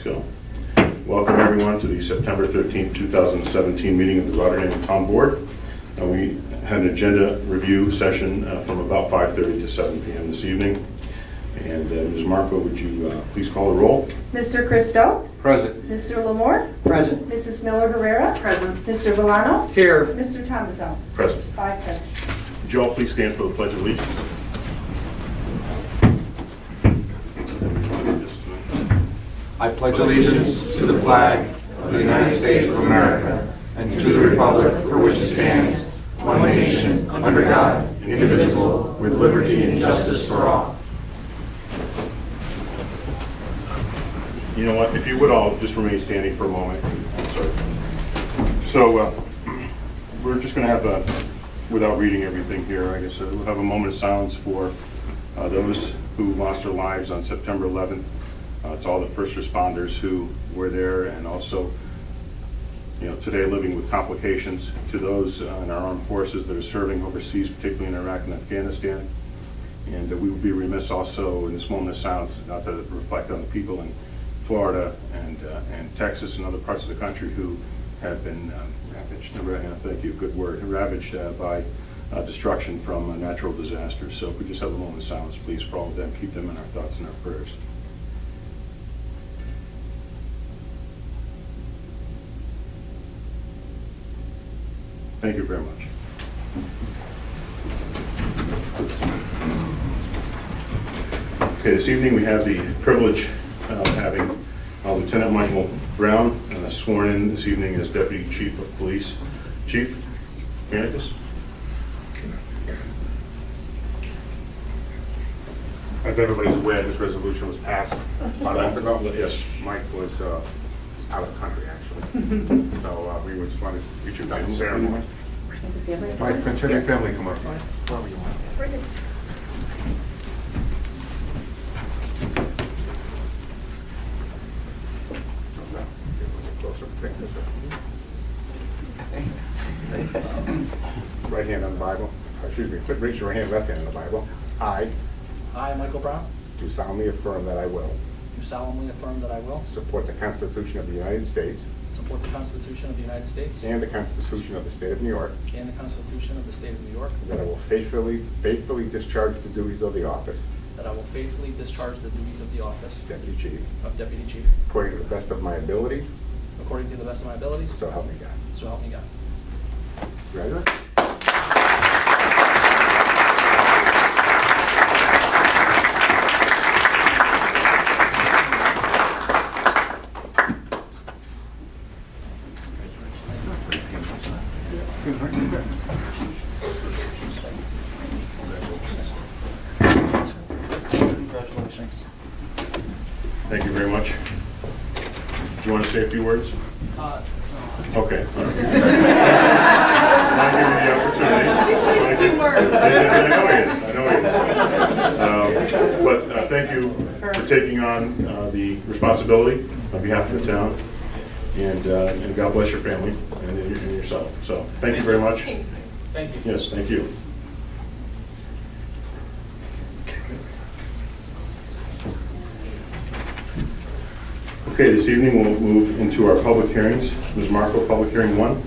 go. Welcome everyone to the September 13th, 2017 meeting of the Rotterdam Town Board. We had an agenda review session from about 5:30 to 7 p.m. this evening. And Ms. Marco, would you please call the roll? Mr. Christo? Present. Mr. Lamore? Present. Mrs. Miller-Herrera? Present. Mr. Villano? Here. Mr. Thomason? Present. 5 present. Would you all please stand for the Pledge of Allegiance? I pledge allegiance to the flag of the United States of America and to the republic for which it stands, one nation, under God, indivisible, with liberty and justice for all. You know what, if you would all just remain standing for a moment. I'm sorry. So we're just going to have without reading everything here, I guess we'll have a moment of silence for those who lost their lives on September 11th. To all the first responders who were there, and also, today living with complications, to those in our armed forces that are serving overseas, particularly in Iraq and Afghanistan. And we would be remiss also in this moment of silence not to reflect on the people in Florida and Texas and other parts of the country who have been ravaged. Thank you, good word. Ravaged by destruction from natural disasters. So if we just have a moment of silence, please, for all of them, keep them in our thoughts and our prayers. Thank you very much. Okay, this evening we have the privilege of having Lieutenant Michael Brown sworn in this evening as Deputy Chief of Police. Chief, Emeritus. As everybody's aware, this resolution was passed about a month ago. Yes. Mike was out of the country, actually. So we just wanted to reach you guys ceremony. Mike, can your family come up? Wherever you want. Closer. Right hand on the Bible. Excuse me. Raise your hand, left hand on the Bible. I I, Michael Brown, do solemnly affirm that I will do solemnly affirm that I will support the Constitution of the United States support the Constitution of the United States and the Constitution of the State of New York, and the Constitution of the State of New York, that I will faithfully discharge the duties of the office that I will faithfully discharge the duties of the office Deputy Chief of Deputy Chief according to the best of my abilities, according to the best of my abilities, so help me God. so help me God. Congratulations. Congratulations. Thank you very much. Do you want to say a few words? Okay. All right. I'll give you the opportunity. I know he is. But thank you for taking on the responsibility on behalf of the town, and God bless your family and yourself. So thank you very much. Thank you. Yes, thank you. Okay, this evening we'll move into our public hearings. Ms. Marco, public hearing 1.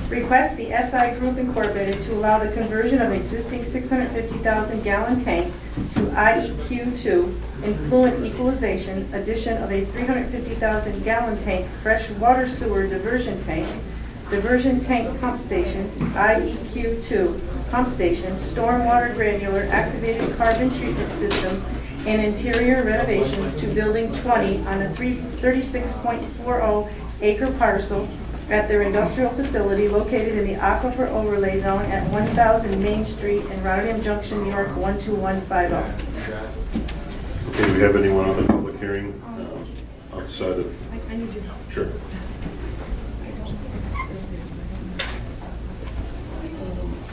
Request the SI Group Incorporated to allow the conversion of existing 650,000 gallon tank to IEQ2 influent equalization, addition of a 350,000 gallon tank fresh water sewer diversion tank pump station, IEQ2 pump station, stormwater granular activated carbon treatment system, and interior renovations to Building 20 on a 36.40 acre parcel at their industrial facility located in the Aquifer Overlay Zone at 1000 Main Street in Rotterdam Junction, New York 12150. Okay, do we have anyone on the public hearing outside of? I need you. Sure.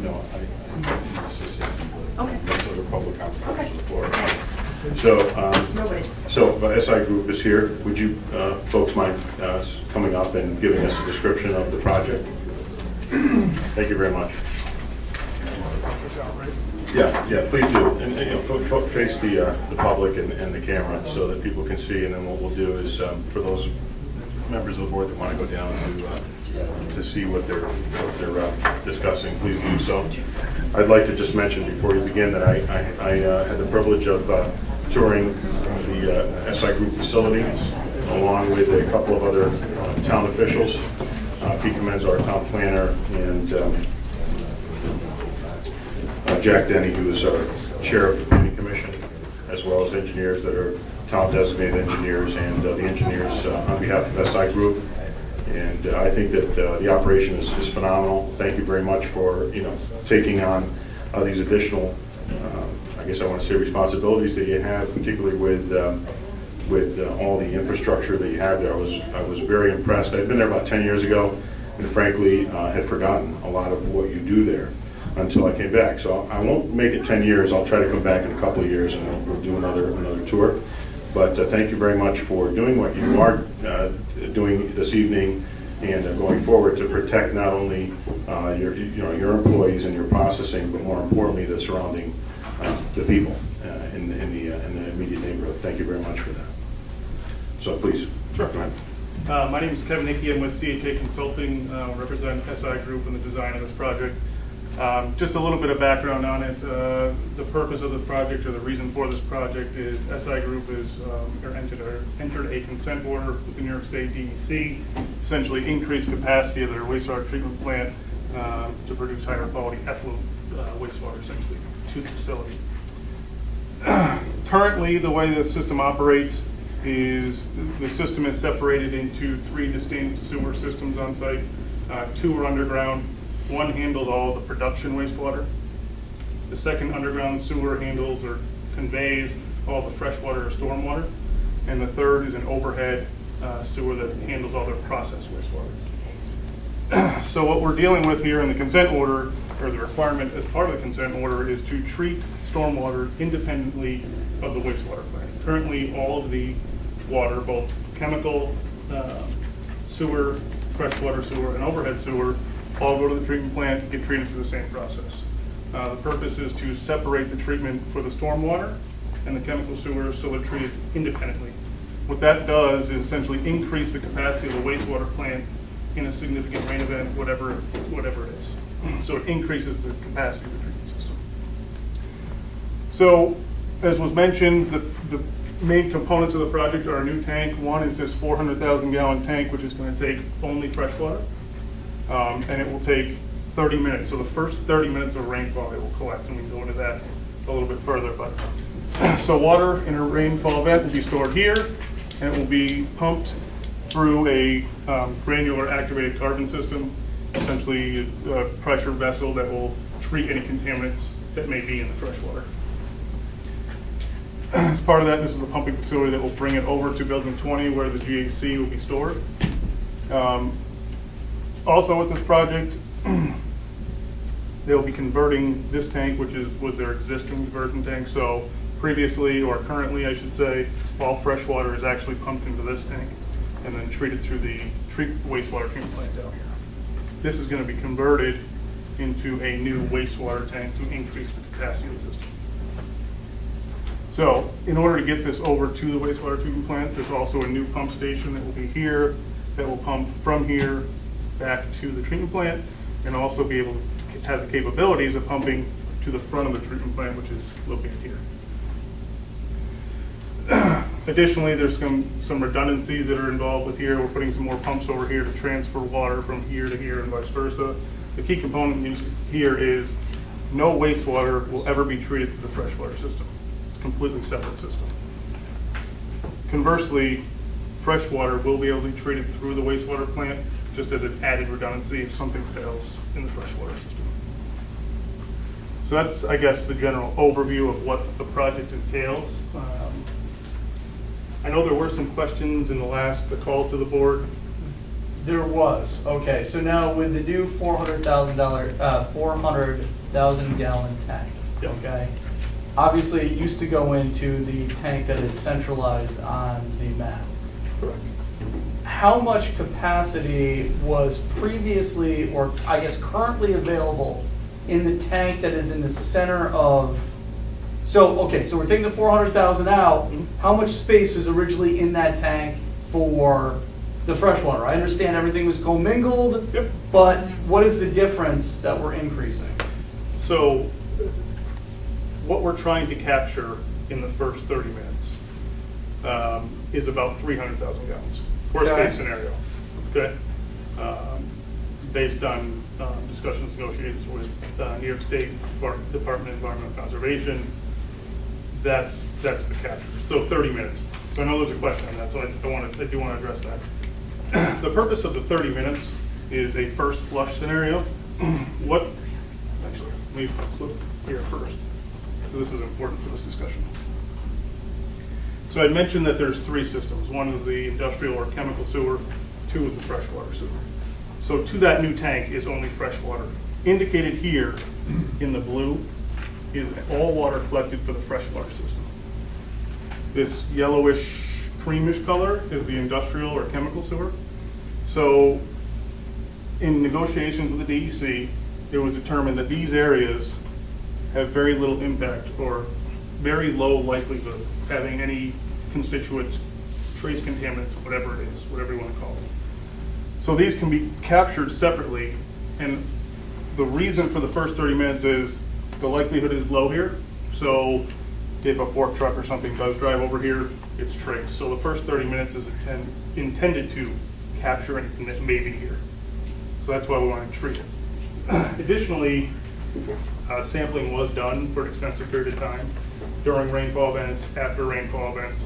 No, Okay. that's other public comments on the Okay. floor. Thanks. So, Nobody. SI Group is here. Would you folks mind coming up and giving us a description of the project? Thank you very much. Yeah, please do. And, face the public and the camera so that people can see. And then what we'll do is, for those members of the board that want to go down to see what they're discussing, please do so. I'd like to just mention before you begin that I had the privilege of touring the SI Group facility along with a couple of other town officials. Pete commends our town planner and Jack Denny, who is our chair of the planning commission, as well as engineers that are town designated engineers and the engineers on behalf of SI Group. And I think that the operation is phenomenal. Thank you very much for taking on these additional, I guess I want to say, responsibilities that you have, particularly with all the infrastructure that you have there. I was very impressed. I'd been there about 10 years ago, and frankly, had forgotten a lot of what you do there until I came back. So I won't make it 10 years. I'll try to come back in a couple of years and we'll do another tour. But thank you very much for doing what you are doing this evening and going forward to protect not only your employees and your processing, but more importantly, the surrounding the people in the immediate neighborhood. Thank you very much for that. So please, Sure. go ahead. My name is Kevin Hickey. I'm with CHA Consulting, represent SI Group in the design of this project. Just a little bit of background on it. The purpose of the project, or the reason for this project, is SI Group is entered a consent order with the New York State DEC, essentially increased capacity of their wastewater treatment plant to produce higher quality effluent wastewater, essentially, to the facility. Currently, the way the system operates is the system is separated into 3 distinct sewer systems on site. 2 are underground. One handles all the production wastewater. The second underground sewer handles or conveys all the freshwater or stormwater. And the third is an overhead sewer that handles all their processed wastewater. So what we're dealing with here in the consent order, or the requirement as part of the consent order, is to treat stormwater independently of the wastewater plant. Currently, all of the water, both chemical sewer, freshwater sewer, and overhead sewer, all go to the treatment plant, get treated through the same process. The purpose is to separate the treatment for the stormwater and the chemical sewer so they're treated independently. What that does is essentially increase the capacity of the wastewater plant in a significant rain event, whatever it is. So it increases the capacity of the treatment system. So, as was mentioned, the main components of the project are a new tank. One is this 400,000 gallon tank, which is going to take only fresh water. And it will take 30 minutes. So the first 30 minutes of rainfall it will collect, and we can go into that a little bit further. But so water in a rainfall event will be stored here, and it will be pumped through a granular activated carbon system, essentially a pressure vessel that will treat any contaminants that may be in the fresh water. As part of that, this is the pumping facility that will bring it over to Building 20 where the GAC will be stored. Also with this project, they'll be converting this tank, which was their existing conversion tank. So previously, or currently I should say, all fresh water is actually pumped into this tank and then treated through the wastewater treatment plant down here. This is going to be converted into a new wastewater tank to increase the capacity of the system. So in order to get this over to the wastewater treatment plant, there's also a new pump station that will be here that will pump from here back to the treatment plant and also be able to have the capabilities of pumping to the front of the treatment plant, which is located here. Additionally, there's some redundancies that are involved with here. We're putting some more pumps over here to transfer water from here to here and vice versa. The key component used here is no wastewater will ever be treated through the freshwater system. It's a completely separate system. Conversely, freshwater will be able to be treated through the wastewater plant, just as an added redundancy if something fails in the freshwater system. So that's, I guess, the general overview of what the project entails. I know there were some questions in the call to the board. There was. Okay, so now with the new $400,000 gallon tank, Yep. okay? Obviously, it used to go into the tank that is centralized on the map. Correct. How much capacity was previously, or I guess currently available in the tank that is in the center of, so, okay, so we're taking the 400,000 out. How much space was originally in that tank for the freshwater? I understand everything was commingled, Yep. but what is the difference that we're increasing? So what we're trying to capture in the first 30 minutes is about 300,000 gallons. Worst Okay. case scenario, okay? Based on discussions, negotiations with New York State Department of Environmental Conservation, that's the capture. So 30 minutes. So I know there's a question on that, so I do want to address that. The purpose of the 30 minutes is a first flush scenario. Actually, let me flip here first, because this is important for this discussion. So I mentioned that there's three systems. One is the industrial or chemical sewer, two is the freshwater sewer. So to that new tank is only fresh water. Indicated here in the blue is all water collected for the freshwater system. This yellowish, creamish color is the industrial or chemical sewer. So in negotiations with the DEC, it was determined that these areas have very little impact or very low likelihood of having any constituents, trace contaminants, whatever it is, whatever you want to call it. So these can be captured separately, and the reason for the first 30 minutes is the likelihood is low here. So if a fork truck or something does drive over here, it's traced. So the first 30 minutes is intended to capture anything that may be here. So that's why we want to treat it. Additionally, sampling was done for an extensive period of time during rainfall events, after rainfall events,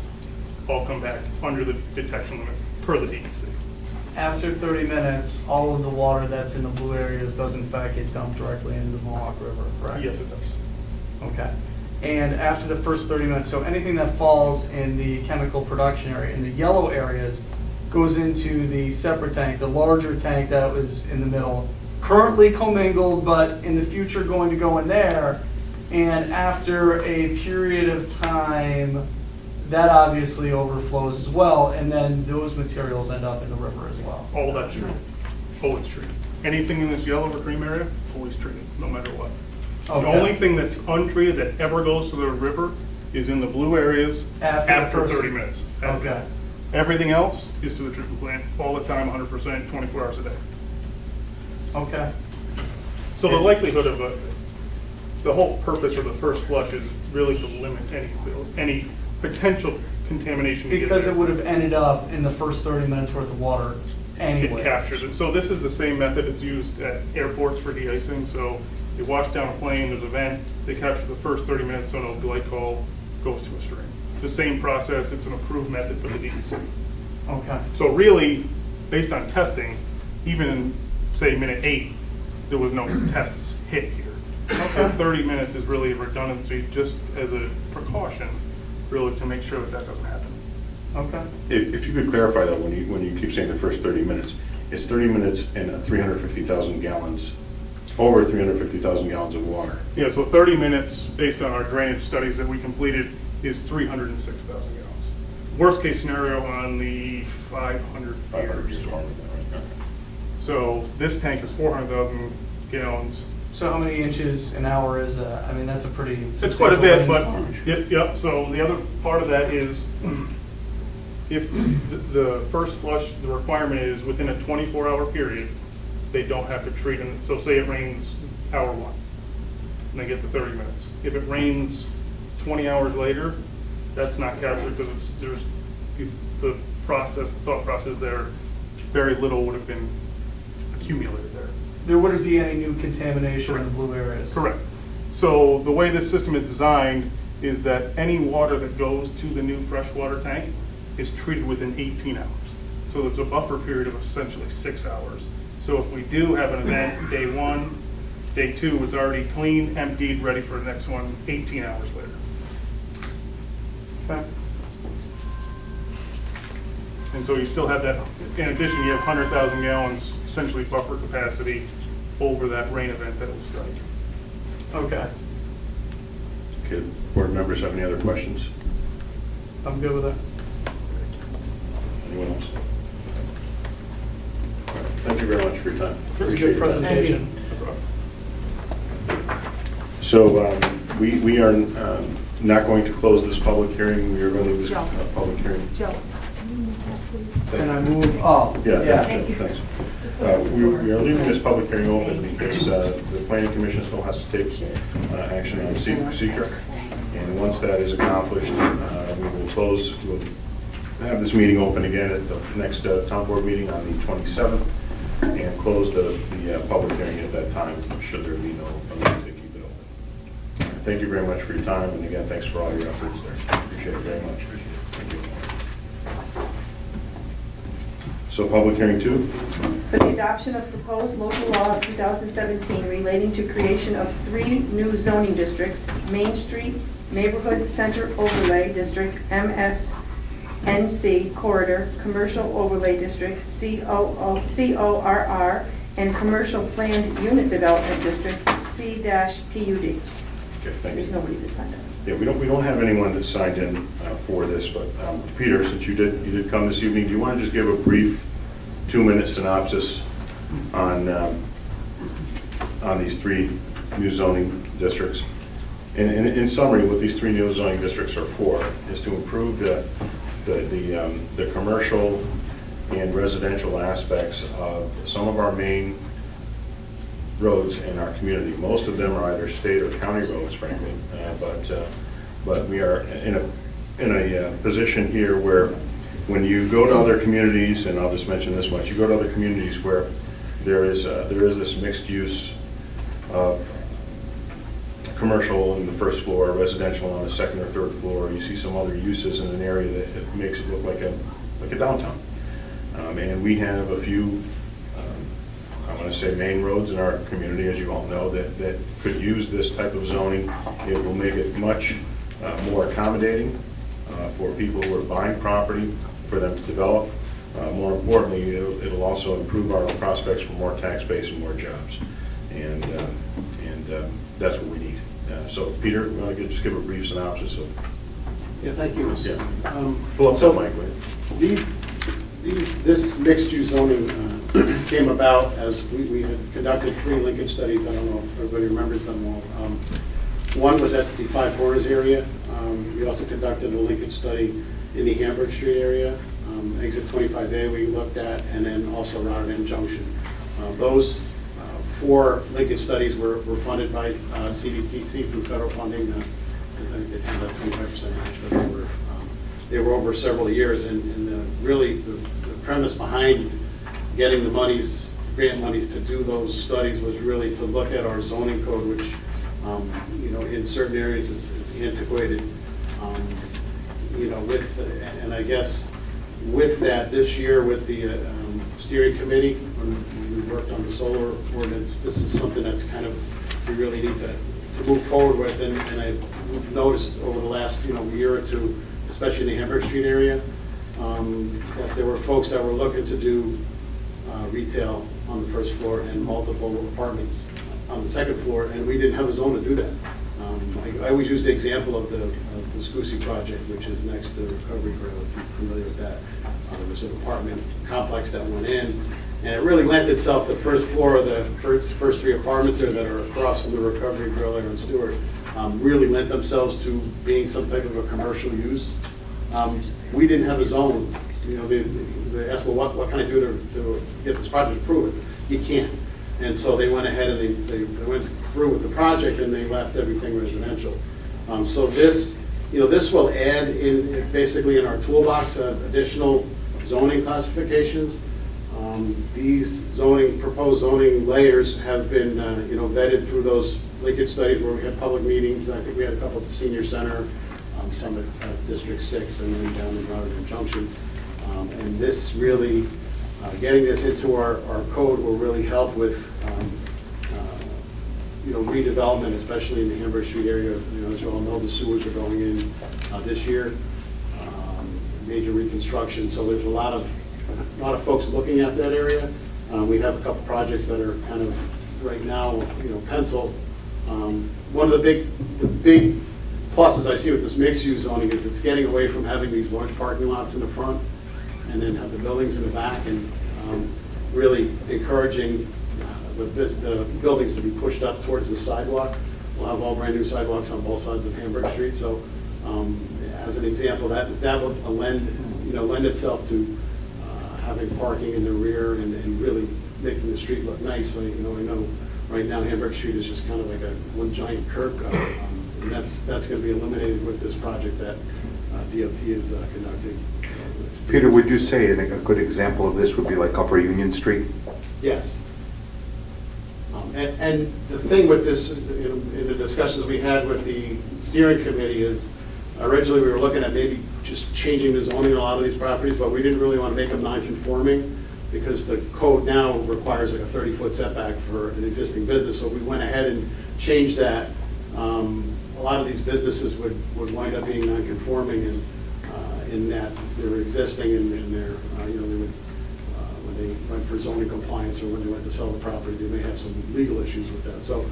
all come back under the detection limit per the DEC. After 30 minutes, all of the water that's in the blue areas does in fact get dumped directly into the Mohawk River, correct? Yes, it does. Okay. And after the first 30 minutes, so anything that falls in the chemical production area, in the yellow areas, goes into the separate tank, the larger tank that was in the middle, currently commingled, but in the future going to go in there. And after a period of time, that obviously overflows as well, and then those materials end up in the river as well. All that's treated. Always treated. Anything in this yellow or cream area, always treated, no matter what. The Okay. only thing that's untreated that ever goes to the river is in the blue areas After the after first- 30 minutes. That's Okay. it. Everything else is to the treatment plant all the time, 100%, 24 hours a day. Okay. So the likelihood of the whole purpose of the first flush is really to limit any potential contamination. to get Because there. it would have ended up in the first 30 minutes worth of water anyway. It captures it. So this is the same method that's used at airports for de-icing. So you wash down a plane, there's a vent, they capture the first 30 minutes, so no glycol goes to a stream. It's the same process, it's an approved method for the DEC. Okay. So really, based on testing, even in, say, minute 8, there was no tests hit here. So 30 minutes is really a redundancy, just as a precaution, really, to make sure that that doesn't happen. Okay. If you could clarify that, when you keep saying the first 30 minutes, it's 30 minutes and 350,000 gallons, over 350,000 gallons of water. Yeah, so 30 minutes, based on our drainage studies that we completed, is 306,000 gallons. Worst case scenario on the 500 500 years. is wrong with that, right? So this tank is 400,000 gallons. So how many inches an hour is that? I mean, that's a pretty It's quite a bit, but, substantial yep, so the other part of that is, if the first flush, the requirement is within a 24-hour period, they don't have to treat it. So say it rains hour 1, and they get the 30 minutes. If it rains 20 hours later, that's not captured because there's the thought process there, very little would have been accumulated there. There wouldn't be any new contamination in the blue areas. Correct. So the way this system is designed is that any water that goes to the new freshwater tank is treated within 18 hours. So there's a buffer period of essentially 6 hours. So if we do have an event day 1, day 2, it's already clean, emptied, ready for the next one 18 hours later. Okay. And so you still have that, in addition, you have 100,000 gallons essentially buffer capacity over that rain event that will strike. Okay. Okay, board members have any other questions? I'm good with it. Anyone else? All right, thank you very much for your time. It's a Appreciate good your time. presentation. No problem. So we are not going to close this public hearing. We are going to leave this public hearing. Joe, can you move that, please? Can I move? Oh, Yeah, Thank you. thanks. We are leaving this public hearing open because the planning commission still has to take action on seeker. And once that is accomplished, we will close, we'll have this meeting open again at the next town board meeting on the 27th and close the public hearing at that time, should there be no need to keep it open. Thank you very much for your time, and again, thanks for all your efforts there. Appreciate it very much. Thank you. So public hearing 2? For the adoption of proposed local law of 2017 relating to creation of 3 new zoning districts, Main Street Neighborhood Center Overlay District, MSNC Corridor, Commercial Overlay District, CORR, and Commercial Planned Unit Development District, C-PUD. Okay, thank There's you. nobody that signed up. Yeah, we don't have anyone that signed in for this, but Peter, since you did come this evening, do you want to just give a brief 2-minute synopsis on these 3 new zoning districts? In summary, what these 3 new zoning districts are for is to improve the commercial and residential aspects of some of our main roads in our community. Most of them are either state or county roads, frankly, but we are in a position here where when you go to other communities, and I'll just mention this much, you go to other communities where there is this mixed use of commercial on the first floor, residential on the second or third floor. You see some other uses in an area that it makes it look like a downtown. And we have a few, I want to say, main roads in our community, as you all know, that could use this type of zoning. It will make it much more accommodating for people who are buying property, for them to develop. More importantly, it'll also improve our prospects for more tax base and more jobs. And that's what we need. So, Peter, you want to just give a brief synopsis of? Yeah, thank you. Yeah. Pull up that mic, please. This mixed-use zoning came about as we had conducted 3 linkage studies. I don't know if everybody remembers them all. One was at the Five Corners area. We also conducted a linkage study in the Hamburg Street area. Exit 25A we looked at, and then also Rotterdam Junction. Those 4 linkage studies were funded by CDTC through federal funding. It had a 25% match, but they were over several years. And really the premise behind getting the grant monies to do those studies was really to look at our zoning code, which in certain areas is antiquated. And I guess with that, this year with the steering committee, when we worked on the solar ordinance, this is something that's kind of, we really need to move forward with. And I've noticed over the last year or two, especially in the Hamburg Street area, that there were folks that were looking to do retail on the first floor and multiple apartments on the second floor, and we didn't have a zone to do that. I always use the example of the Scusi project, which is next to Recovery Grill, if you're familiar with that. There was an apartment complex that went in, and it really lent itself, the first floor of the first 3 apartments there that are across from the Recovery Grill there in Stewart, really lent themselves to being some type of a commercial use. We didn't have a zone. They asked, well, what can I do to get this project approved? You can't. And so they went ahead and they went through with the project, and they left everything residential. So this will add in, basically in our toolbox, additional zoning classifications. These proposed zoning layers have been vetted through those linkage studies where we had public meetings. I think we had a couple at the senior center, some at District 6, and then down in Rotterdam Junction. And this really, getting this into our code will really help with redevelopment, especially in the Hamburg Street area. As you all know, the sewers are going in this year, major reconstruction. So there's a lot of folks looking at that area. We have a couple projects that are kind of right now, pencil. One of the big pluses I see with this mixed-use zoning is it's getting away from having these large parking lots in the front and then have the buildings in the back, and really encouraging the buildings to be pushed up towards the sidewalk. A we'll have all brand-new sidewalks on both sides of Hamburg Street. So as an example, that would lend itself to having parking in the rear and really making the street look nice. I know right now Hamburg Street is just kind of like one giant curb cut. And that's going to be eliminated with this project that DOT is conducting. Peter, would you say a good example of this would be like Upper Union Street? Yes. And the thing with this, in the discussions we had with the steering committee is, originally we were looking at maybe just changing the zoning on a lot of these properties, but we didn't really want to make them non-conforming because the code now requires like a 30-foot setback for an existing business. So we went ahead and changed that. A lot of these businesses would wind up being non-conforming in that they're existing and they're, they would, when they went for zoning compliance or when they went to sell the property, they may have some legal issues with that. So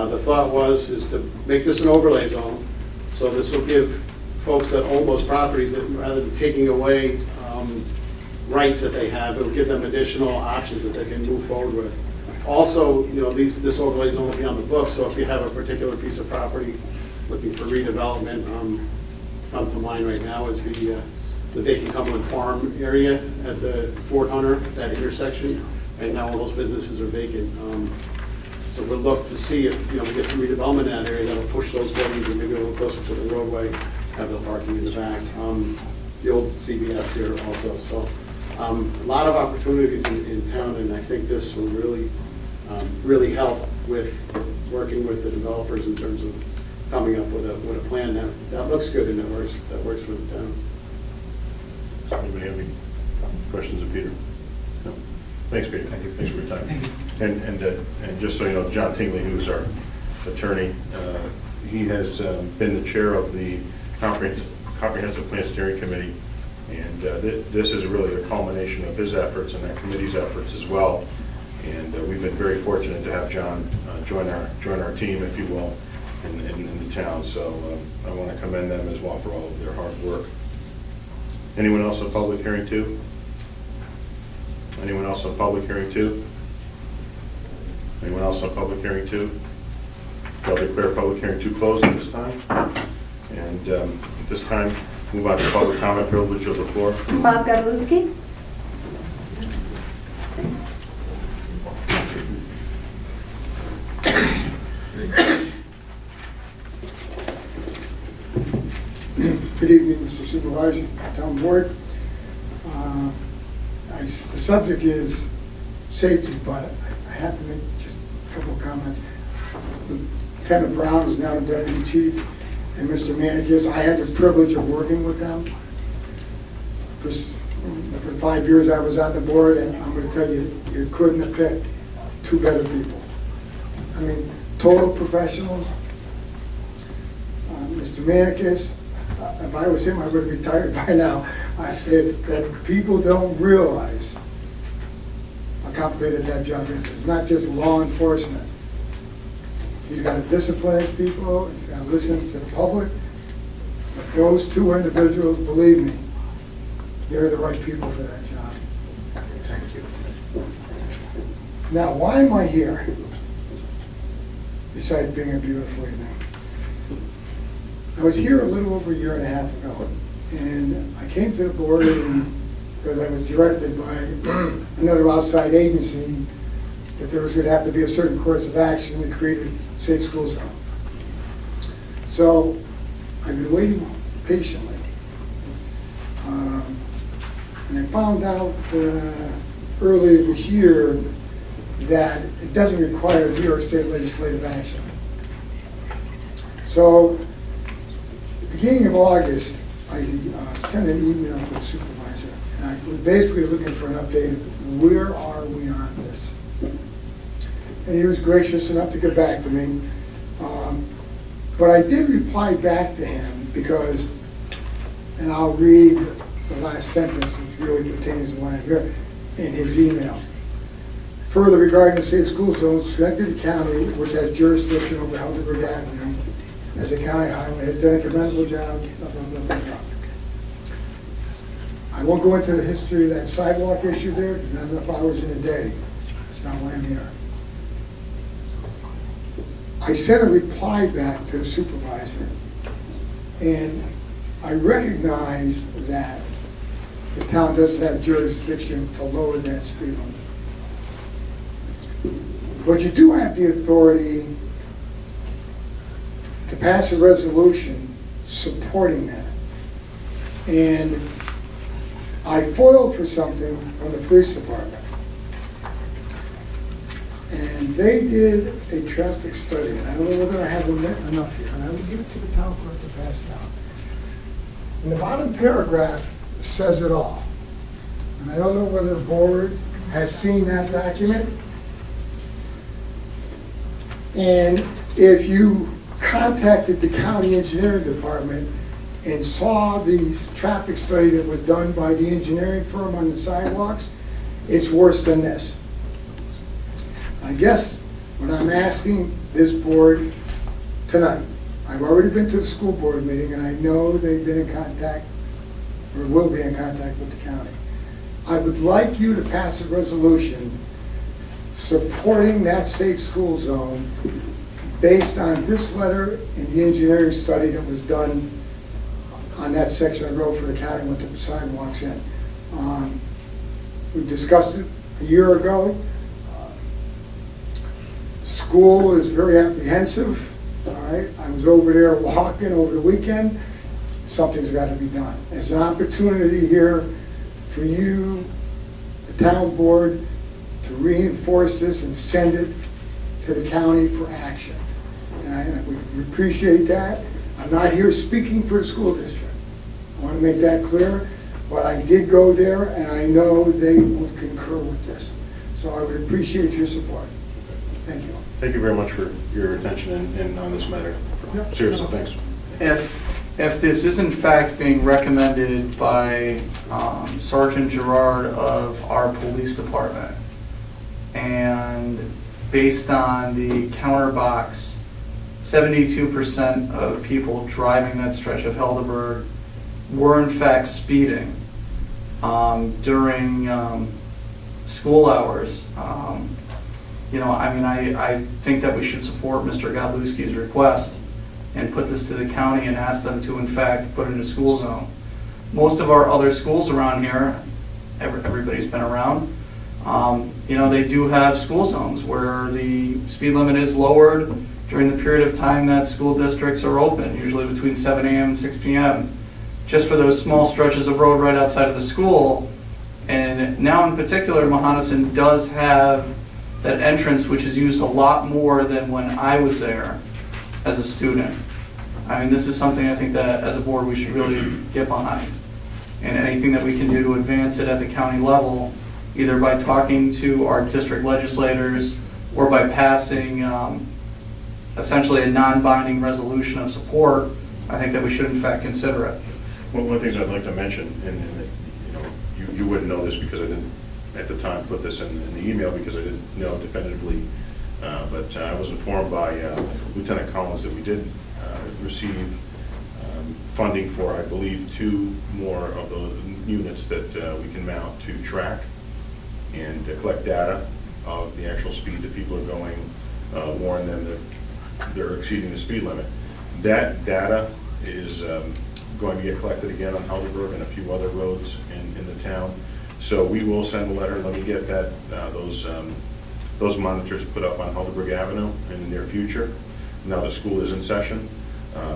the thought is to make this an overlay zone. So this will give folks that own those properties, that rather than taking away rights that they have, it will give them additional options that they can move forward with. Also, this overlay zone will be on the book, so if you have a particular piece of property looking for redevelopment, come to mind right now is the vacant Cumberland Farm area at the Fort Hunter, that intersection, and now all those businesses are vacant. So we'll look to see if we get some redevelopment in that area that'll push those buildings and maybe a little closer to the roadway, have the parking in the back. The old CVS here also. So a lot of opportunities in town, and I think this will really help with working with the developers in terms of coming up with a plan that looks good and that works for the town. Does anybody have any questions of Peter? No. Thanks, Peter. Thank you. Thanks for your time. And just so you know, John Tingley, who's our attorney, he has been the chair of the Comprehensive Plan Steering Committee, and this is really a culmination of his efforts and that committee's efforts as well. And we've been very fortunate to have John join our team, if you will, in the town. So I want to commend them as well for all of their hard work. Anyone else on public hearing two? Anyone else on public hearing two? Anyone else on public hearing two? I'll declare public hearing two closed at this time. And at this time, move on to public comment, privilege of the floor. Bob Godlewski. Good evening, Mr. Supervisor, Town Board. The subject is safety, but I have to make just a couple of comments. Lieutenant Brown is now the Deputy Chief, and Mr. Managers, I had the privilege of working with them. For 5 years I was on the board, and I'm going to tell you, you couldn't have picked two better people. I mean, total professionals. Mr. Manicus, if I was him, I would have retired by now. It's that people don't realize how complicated that job is. It's not just law enforcement. He's got to discipline his people, he's got to listen to the public. But those two individuals, believe me, they're the right people for that job. Thank you. Now, why am I here? Besides being a beautiful evening. I was here a little over a year and a half ago, and I came to the board because I was directed by another outside agency that there was going to have to be a certain course of action to create a safe school zone. So I've been waiting patiently. And I found out earlier this year that it doesn't require New York State legislative action. So, beginning of August, I sent an email to the supervisor, and I was basically looking for an update of where are we on this. And he was gracious enough to get back to me. But I did reply back to him because, and I'll read the last sentence, which really pertains to what I'm here, in his email. Further, regarding the safe school zones, Schenectady County, which has jurisdiction over Helderberg Avenue, as a county highway, has done a commendable job, blah, blah, blah, blah, blah. I won't go into the history of that sidewalk issue there, there's not enough hours in a day. That's not why I'm here. I sent a reply back to the supervisor, and I recognize that the town doesn't have jurisdiction to lower that speed limit. But you do have the authority to pass a resolution supporting that. And I foiled for something from the police department. And they did a traffic study, and I don't know whether I have enough here, and I will give it to the town clerk to pass down. And the bottom paragraph says it all. And I don't know whether the board has seen that document. And if you contacted the county engineering department and saw the traffic study that was done by the engineering firm on the sidewalks, it's worse than this. I guess what I'm asking this board tonight, I've already been to the school board meeting, and I know they've been in contact, or will be in contact with the county. I would like you to pass a resolution supporting that safe school zone based on this letter and the engineering study that was done on that section of road for the county with the sidewalks in. We discussed it a year ago. School is very apprehensive, all right? I was over there walking over the weekend. Something's got to be done. There's an opportunity here for you, the town board, to reinforce this and send it to the county for action. And we appreciate that. I'm not here speaking for the school district. I want to make that clear, but I did go there, and I know they will concur with this. So I would appreciate your support. Thank you. Thank you very much for your attention and on this matter. Seriously, thanks. If this is in fact being recommended by Sergeant Gerard of our police department, and based on the counter box, 72% of people driving that stretch of Helderberg were in fact speeding during school hours. You know, I mean, I think that we should support Mr. Godlewski's request and put this to the county and ask them to, in fact, put it in a school zone. Most of our other schools around here, everybody's been around, you know, they do have school zones where the speed limit is lowered during the period of time that school districts are open, usually between 7 a.m. and 6 p.m., just for those small stretches of road right outside of the school. And now in particular, Mohonasen does have that entrance, which is used a lot more than when I was there as a student. I mean, this is something I think that as a board we should really get behind. And anything that we can do to advance it at the county level, either by talking to our district legislators or by passing essentially a non-binding resolution of support, I think that we should in fact consider it. Well, one of the things I'd like to mention, and you know, you wouldn't know this because I didn't at the time put this in the email because I didn't know definitively, but I was informed by Lieutenant Collins that we did receive funding for, I believe, 2 more of those units that we can mount to track and collect data of the actual speed that people are going, warn them that they're exceeding the speed limit. That data is going to get collected again on Helderberg and a few other roads in the town. So we will send a letter. Let me get that those monitors put up on Helderberg Avenue in the near future. Now the school is in session,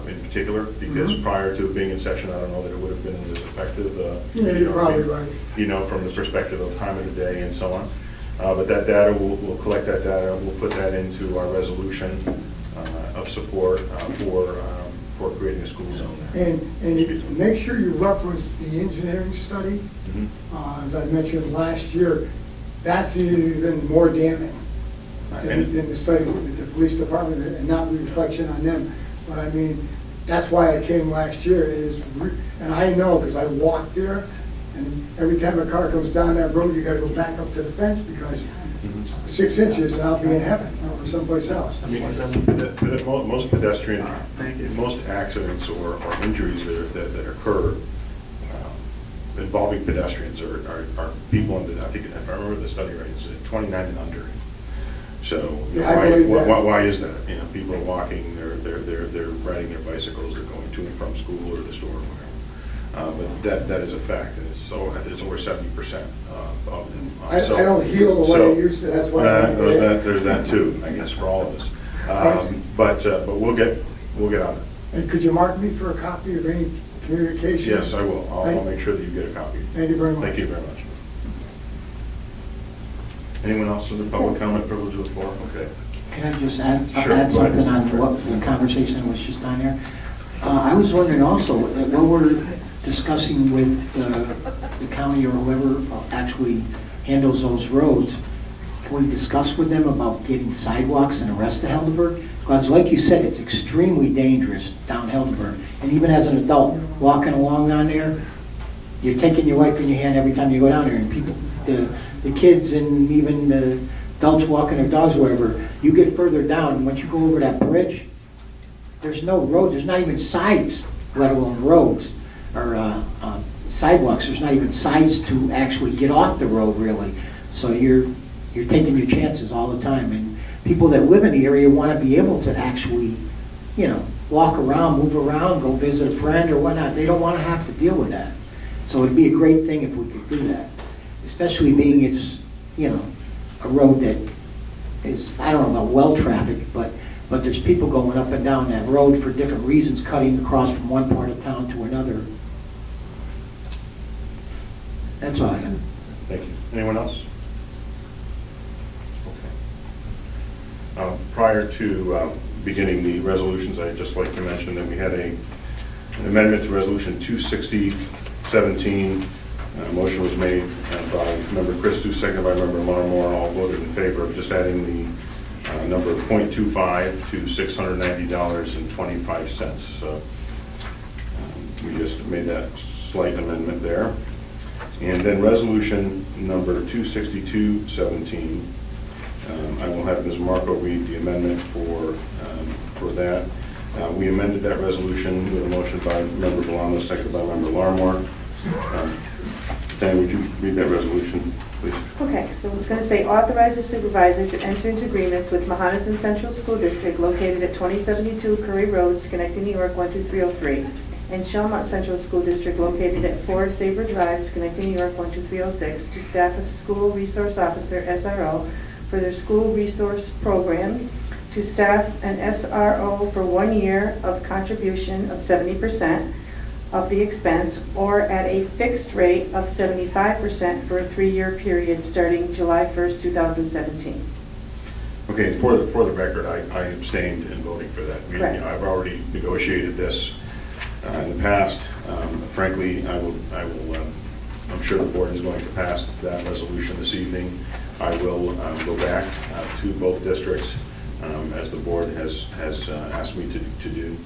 in particular, because prior to it being in session, I don't know that it would have been as effective. Yeah, you're probably right. You know, from the perspective of time of the day and so on. But that data, we'll collect that data. We'll put that into our resolution of support for creating a school zone there. And make sure you reference the engineering study. As I mentioned last year, that's even more damning than the study with the police department, and not a reflection on them. But I mean, that's why I came last year, and I know because I walked there, and every time a car comes down that road, you gotta go back up to the fence because 6 inches and I'll be in heaven or someplace else. I mean, most pedestrian, most accidents or injuries that occur involving pedestrians are people under, I think, if I remember the study right, it's 29 and under. So Yeah, I believe that. why is that? You know, people people are walking, they're riding their bicycles, they're going to and from school or the store or whatever. But that is a fact, and it's over 70% of them. I don't heal the way I used to, that's why. There's that too, I guess, for all of us. But we'll get on it. And could you mark me for a copy of any communication? Yes, I will. I'll make sure that you get a copy. Thank you very much. Thank you very much. Anyone else with the public comment privilege of the floor? Okay. Can I just add Sure, add go ahead. something on what the conversation was just on there? I was wondering also, that when we're discussing with the county or whoever actually handles those roads, can we discuss with them about getting sidewalks in the rest of Helderberg? Because like you said, it's extremely dangerous down Helderberg. And even as an adult, walking along on there, you're taking your wife in your hand every time you go down there, and people, the kids and even the adults walking their dogs, whatever, you get further down, and once you go over that bridge, there's no road, there's not even sides, let alone roads, or sidewalks, there's not even sides to actually get off the road, really. So you're taking your chances all the time, and people that live in the area want to be able to actually, walk around, move around, go visit a friend or whatnot. They don't want to have to deal with that. So it'd be a great thing if we could do that, especially being it's, a road that is, I don't know about well-trafficked, but there's people going up and down that road for different reasons, cutting across from one part of town to another. That's all I got. Thank you. Anyone else? Okay. Prior to beginning the resolutions, I'd just like to mention that we had an amendment to Resolution 260-17. Motion was made by Member Christou, seconded by Member Larmore. All voted in favor of just adding the number of .25 to $690.25. We just made that slight amendment there. And then Resolution number 262-17. I will have Ms. Marco read the amendment for that. We amended that resolution with a motion by Member Bolano, seconded by Member Larmore. Dan, would you read that resolution, please? Okay, so it's going to say authorize the supervisor to enter into agreements with Mahonison Central School District located at 2072 Curry Road, Schenectady, New York, 12303, and Shellmont Central School District located at 4 Sabre Drive, Schenectady, New York, 12306, to staff a school resource officer, SRO, for their school resource program, to staff an SRO for 1 year of contribution of 70% of the expense, or at a fixed rate of 75% for a 3-year period starting July 1st, 2017. Okay, for the record, I abstained in voting for that. Correct. I've already negotiated this in the past. Frankly, I'm sure the board is going to pass that resolution this evening. I will go back to both districts as the board has asked me to do,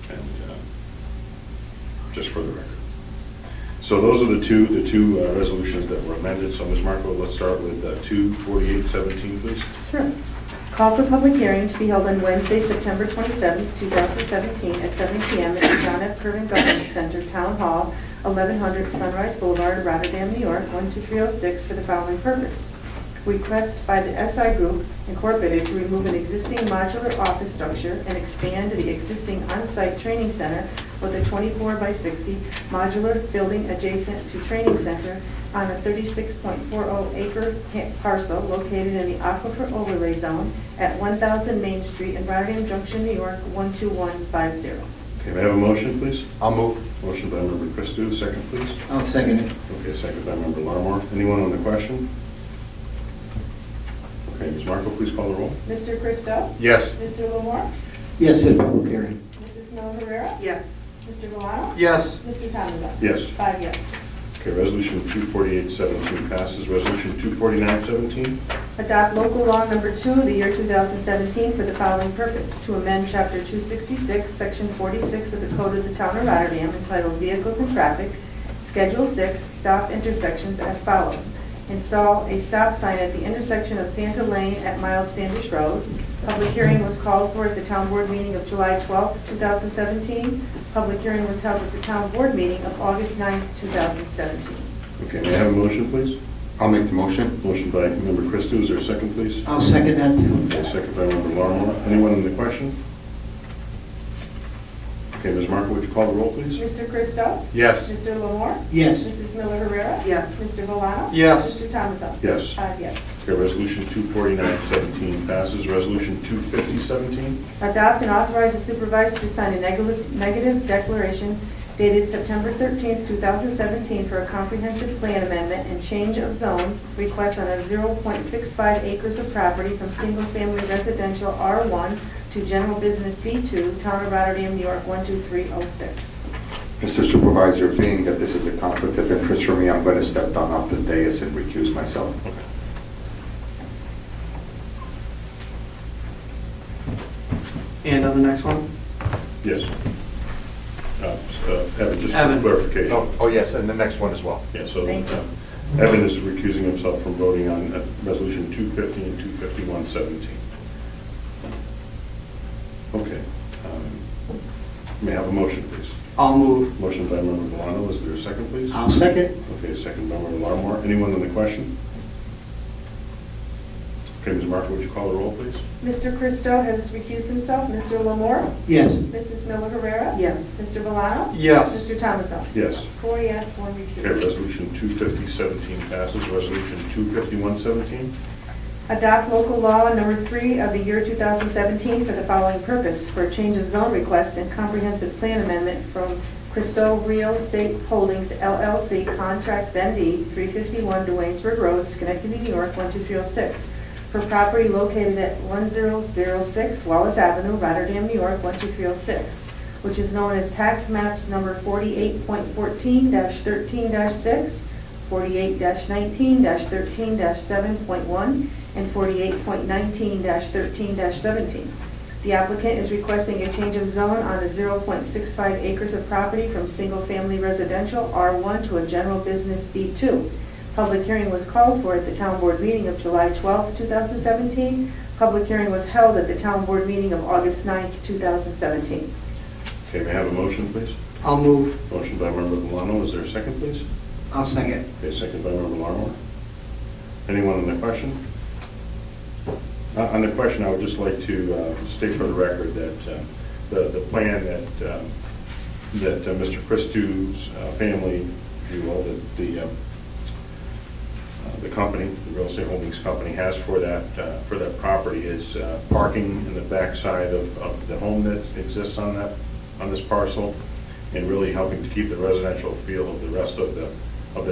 and just for the record. So those are the two resolutions that were amended. So Ms. Marco, let's start with 248-17, please. Sure. Call for public hearing to be held on Wednesday, September 27, 2017, at 7 p.m. at the John F. Curran Government Center, Town Hall, 1100 Sunrise Boulevard, Rotterdam, New York, 12306, for the following purpose. Request by the SI Group Incorporated to remove an existing modular office structure and expand the existing on-site training center with a 24/60 modular building adjacent to training center on a 36.40 acre parcel located in the Aquifer Overlay Zone at 1000 Main Street in Rotterdam Junction, New York, 12150. Okay, may I have a motion, please? I'll move. Motion by Member Christou, second, please. I'll second it. Okay, second by Member Larmore. Anyone on the question? Okay, Ms. Marco, please call the roll. Mr. Christou? Yes. Mr. Lamore? Yes, it's public hearing. Mrs. Miller Rivera? Yes. Mr. Milano? Yes. Mr. Thomason? Yes. 5 yes. Okay, Resolution 248-17 passes. Resolution 249-17. Adopt local law number 2 of the year 2017 for the following purpose: to amend Chapter 266, Section 46 of the Code of the Town of Rotterdam entitled Vehicles and Traffic, Schedule 6, Stop Intersections as follows. Install a stop sign at the intersection of Santa Lane at Mild Standish Road. Public hearing was called for at the Town Board meeting of July 12, 2017. Public hearing was held at the Town Board meeting of August 9, 2017. Okay, may I have a motion, please? I'll make the motion. Motion by member Christo, is there a second, please? I'll second that too. Okay, second by member Larmore. Anyone in the question? Okay, Ms. Marco, would you call the roll, please? Mr. Christo? Yes. Mr. Lamore? Yes. Mrs. Miller Herrera? Yes. Mr. Valano? Yes. Mr. Thomason? Yes. 5 yes. Okay, resolution 249-17 passes. Resolution 250-17. Adopt and authorize the supervisor to sign a negative declaration dated September 13th, 2017 for a comprehensive plan amendment and change of zone request on a 0.65 acres of property from single-family residential R1 to general business B2, Town of Rotterdam, New York 12306. Mr. Supervisor, being that this is a conflict of interest for me, I'm going to step down off the dais and recuse myself. Okay. And on the next one? Yes. Evan, just for Evan. clarification. Oh, yes, and the next one as well. Yeah, so Thank you. Evan is recusing himself from voting on resolution 250 and 251-17. Okay. May I have a motion, please? I'll move. Motion by member Valano, is there a second, please? I'll second. Okay, second by member Larmore. Anyone on the question? Okay, Ms. Marco, would you call the roll, please? Mr. Christo has recused himself. Mr. Lamore? Yes. Mrs. Miller Herrera? Yes. Mr. Valano? Yes. Mr. Thomason? Yes. 4 yes, 1 Okay, recused. resolution 250-17 passes. Resolution 251-17. Adopt local law number 3 of the year 2017 for the following purpose: for a change of zone request and comprehensive plan amendment from Christo Real Estate Holdings LLC, contract vendee, 351 Duanesburg Road, Schenectady, New York 12306, for property located at 1006 Wallace Avenue, Rotterdam, New York 12306, which is known as tax maps number 48.14-13-6, 48-19-13-7.1, and 48.19-13-17. The applicant is requesting a change of zone on a 0.65 acres of property from single-family residential R1 to a general business B2. Public hearing was called for at the town board meeting of July 12, 2017. Public hearing was held at the town board meeting of August 9, 2017. Okay, may I have a motion, please? I'll move. Motion by member Valano, is there a second, please? I'll second. Okay, second by member Larmore. Anyone on the question? On the question, I would just like to state for the record that the plan that Mr. Christo's family, if you will, the company, the real estate holdings company, has for that property is parking in the backside of the home that exists on this parcel, and really helping to keep the residential feel of the rest of the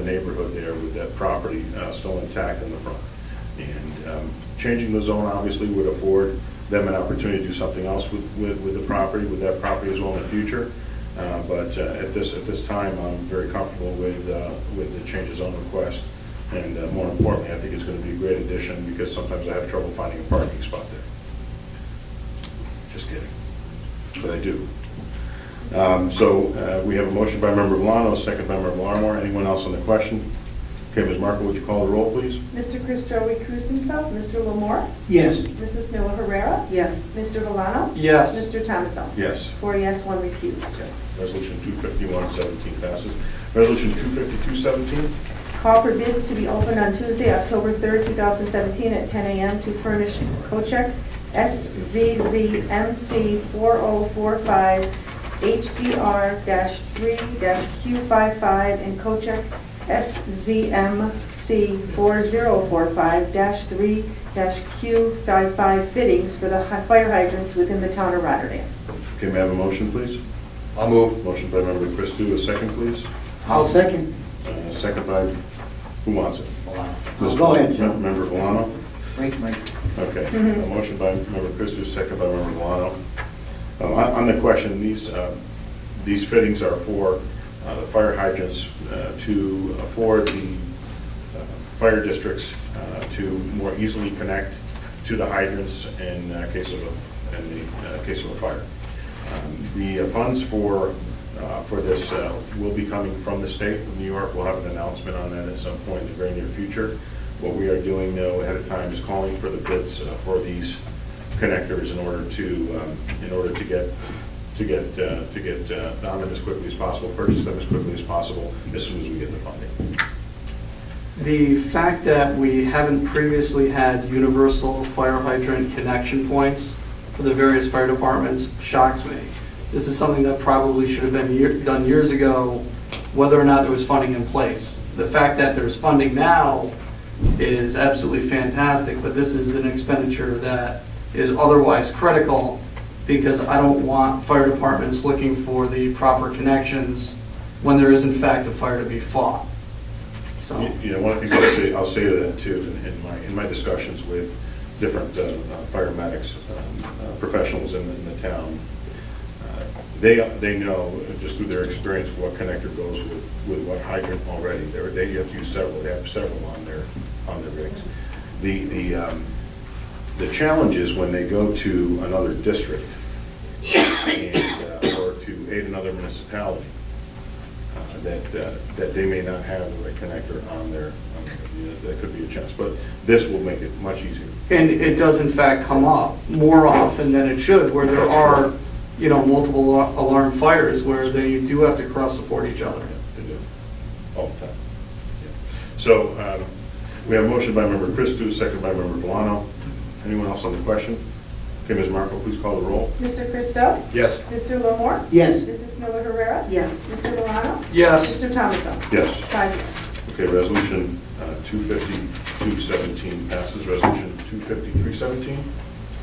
neighborhood there with that property still intact in the front. And changing the zone obviously would afford them an opportunity to do something else with the property, with that property as well in the future. But at this time, I'm very comfortable with the change of zone request. And more importantly, I think it's going to be a great addition, because sometimes I have trouble finding a parking spot there. Just kidding. But I do. So we have a motion by member Valano, a second by member Larmore. Anyone else on the question? Okay, Ms. Marco, would you call the roll, please? Mr. Christo recused himself. Mr. Lamore? Yes. Mrs. Miller Herrera? Yes. Mr. Valano? Yes. Mr. Thomason? Yes. 4 yes, 1 recused. Okay. Resolution 251-17 passes. Resolution 252-17. Call for bids to be opened on Tuesday, October 3rd, 2017 at 10 a.m. to furnish Kochek SZZMC 4045 HDR-3-Q55 and Kochek SZMC 4045-3-Q55 fittings for the fire hydrants within the town of Rotterdam. Okay, may I have a motion, please? I'll move. Motion by member Christou, a second, please. I'll second. Second by, who wants it? Go ahead, Joe. Member Valano? Right, Mike. Okay. A motion by member Christou, second by member Valano. On the question, these fittings are for the fire hydrants to afford the fire districts to more easily connect to the hydrants in case of a fire. The funds for this will be coming from the state of New York. We'll have an announcement on that at some point in the very near future. What we are doing, though, ahead of time is calling for the bids for these connectors in order to get on them as quickly as possible, purchase them as quickly as possible, as soon as we get the funding. The fact that we haven't previously had universal fire hydrant connection points for the various fire departments shocks me. This is something that probably should have been done years ago, whether or not there was funding in place. The fact that there's funding now is absolutely fantastic, but this is an expenditure that is otherwise critical, because I don't want fire departments looking for the proper connections when there is in fact a fire to be fought. So, You know, one of the things I'll say to that too, in my discussions with different fire medics, professionals in the town, they know just through their experience what connector goes with what hydrant already. They have to use several. They have several on their rigs. The challenge is when they go to another district and, or to aid another municipality, that they may not have a connector on there. That could be a challenge, but this will make it much easier. and it does in fact come up more often than it should, where there are, multiple alarm fires where they do have to cross support each other. They do, all the time. Yeah. So we have a motion by member Christou, second by member Valano. Anyone else on the question? Okay, Ms. Marco, please call the roll. Mr. Christo? Yes. Mr. Lamore? Yes. Mrs. Miller Rivera? Yes. Mr. Valano? Yes. Mr. Thomason? Yes. 5 yes. Okay, resolution 250-217 passes. Resolution 250-317.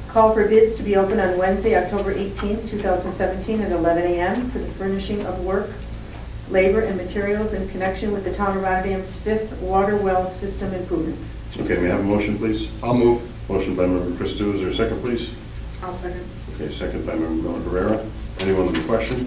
Call for bids to be open on Wednesday, October 18th, 2017 at 11 a.m. for the furnishing of work, labor, and materials in connection with the Town of Rotterdam's 5th water well system improvements. Okay, may I have a motion, please? I'll move. Motion by member Christou. Is there a second, please? I'll second. Okay, second by member Miller Herrera. Anyone on the question?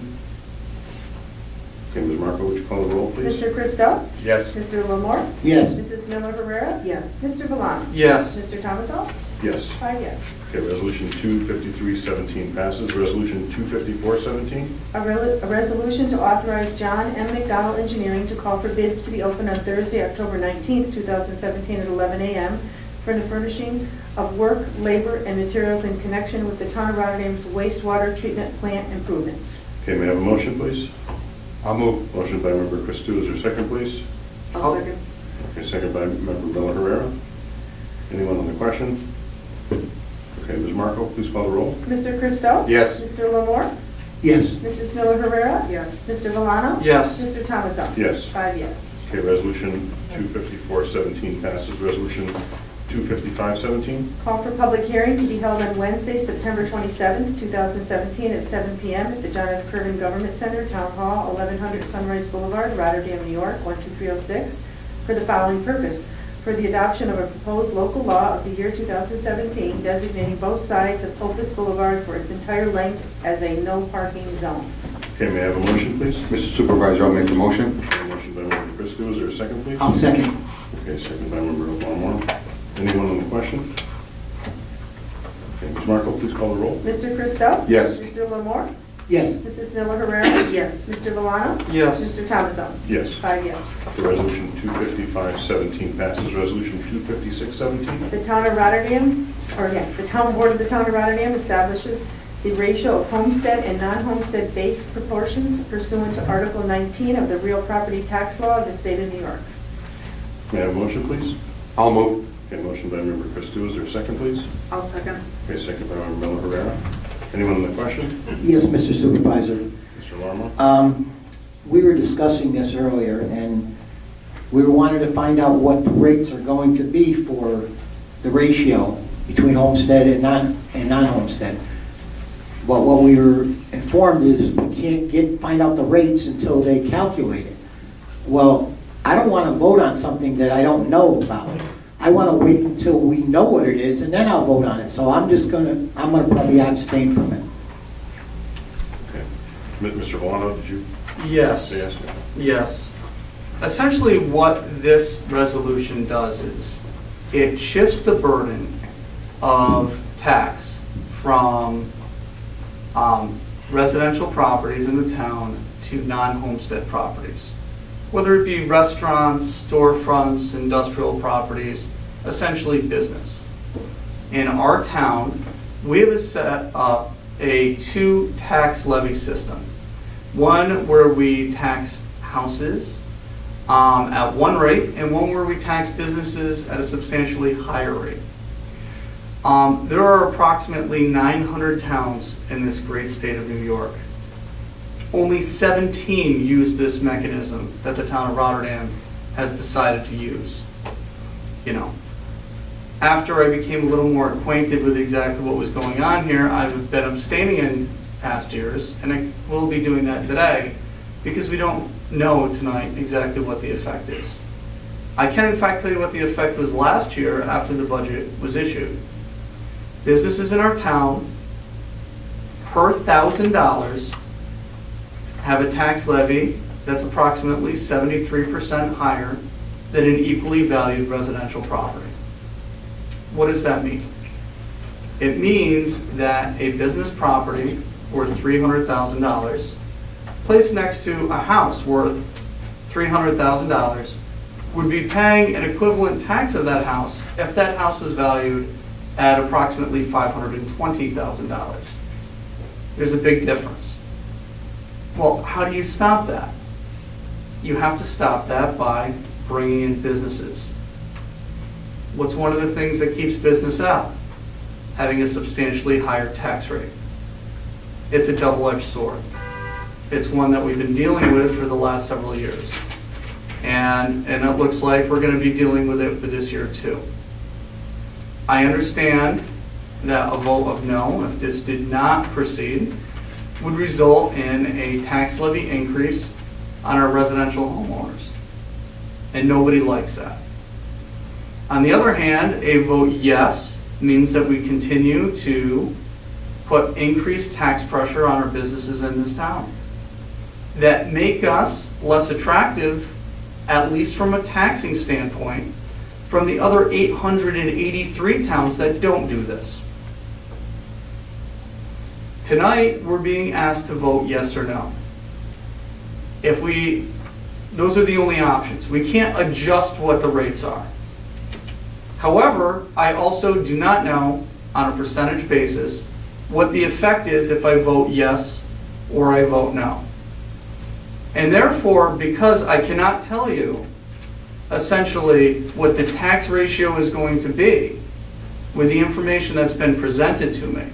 Okay, Ms. Marco, would you call the roll, please? Mr. Christo? Yes. Mr. Lamore? Yes. Mrs. Miller Herrera? Yes. Mr. Valano? Yes. Mr. Thomason? Yes. 5 yes. Okay, resolution 253-17 passes. Resolution 254-17. A resolution to authorize John M. McDonald Engineering to call for bids to be open on Thursday, October 19th, 2017 at 11 a.m. for the furnishing of work, labor, and materials in connection with the Town of Rotterdam's wastewater treatment plant improvements. Okay, may I have a motion, please? I'll move. Motion by member Christou. Is there a second, please? I'll second. Okay, second by member Miller Herrera. Anyone on the question? Okay, Ms. Marco, please call the roll. Mr. Christo? Yes. Mr. Lamore? Yes. Mrs. Miller Herrera? Yes. Mr. Valano? Yes. Mr. Thomason? Yes. 5 yes. Okay, resolution 254-17 passes. Resolution 255-17. Call for public hearing to be held on Wednesday, September 27th, 2017 at 7 p.m. at the John F. Curtin Government Center, Town Hall, 1100 Sunrise Boulevard, Rotterdam, New York, 12306, for the following purpose: for the adoption of a proposed local law of the year 2017 designating both sides of Opus Boulevard for its entire length as a no parking zone. Okay, may I have a motion, please? Mr. Supervisor, I'll make the motion. A motion by member Christou. Is there a second, please? I'll second. Okay, second by member Lamore. Anyone on the question? Okay, Ms. Marco, please call the roll. Mr. Christo? Yes. Mr. Lamore? Yes. Mrs. Miller Herrera? Yes. Mr. Valano? Yes. Mr. Thomason? Yes. 5 yes. The resolution 255-17 passes. Resolution 256-17. The Town of Rotterdam, the Town Board of the Town of Rotterdam establishes the ratio of homestead and non-homestead base proportions pursuant to Article 19 of the Real Property Tax Law of the State of New York. May I have a motion, please? I'll move. Okay, motion by member Christou. Is there a second, please? I'll second. Okay, second by member Miller Herrera. Anyone on the question? Yes, Mr. Supervisor. Mr. Larmo? We were discussing this earlier, and we wanted to find out what the rates are going to be for the ratio between homestead and non-homestead. But what we were informed is we can't find out the rates until they calculate it. Well, I don't want to vote on something that I don't know about. I want to wait until we know what it is, and then I'll vote on it. So I'm gonna probably abstain from it. Okay. Mr. Valano, did you Yes. say yes? Yes. Essentially, what this resolution does is it shifts the burden of tax from residential properties in the town to non-homestead properties, whether it be restaurants, storefronts, industrial properties, essentially business. In our town, we have set up a 2 tax levy system. One where we tax houses at one rate, and one where we tax businesses at a substantially higher rate. There are approximately 900 towns in this great state of New York. Only 17 use this mechanism that the town of Rotterdam has decided to use. You know, after I became a little more acquainted with exactly what was going on here, I've been abstaining in past years, and I will be doing that today, because we don't know tonight exactly what the effect is. I can in fact tell you what the effect was last year after the budget was issued. Businesses in our town, per $1,000, have a tax levy that's approximately 73% higher than an equally valued residential property. What does that mean? It means that a business property worth $300,000 placed next to a house worth $300,000 would be paying an equivalent tax of that house if that house was valued at approximately $520,000. There's a big difference. Well, how do you stop that? You have to stop that by bringing in businesses. What's one of the things that keeps business out? Having a substantially higher tax rate. It's a double-edged sword. It's one that we've been dealing with for the last several years. And it looks like we're going to be dealing with it for this year too. I understand that a vote of no, if this did not proceed, would result in a tax levy increase on our residential homeowners. And nobody likes that. On the other hand, a vote yes means that we continue to put increased tax pressure on our businesses in this town that make us less attractive, at least from a taxing standpoint, from the other 883 towns that don't do this. Tonight, we're being asked to vote yes or no. Those are the only options. We can't adjust what the rates are. However, I also do not know on a percentage basis what the effect is if I vote yes or I vote no. And therefore, because I cannot tell you essentially what the tax ratio is going to be with the information that's been presented to me,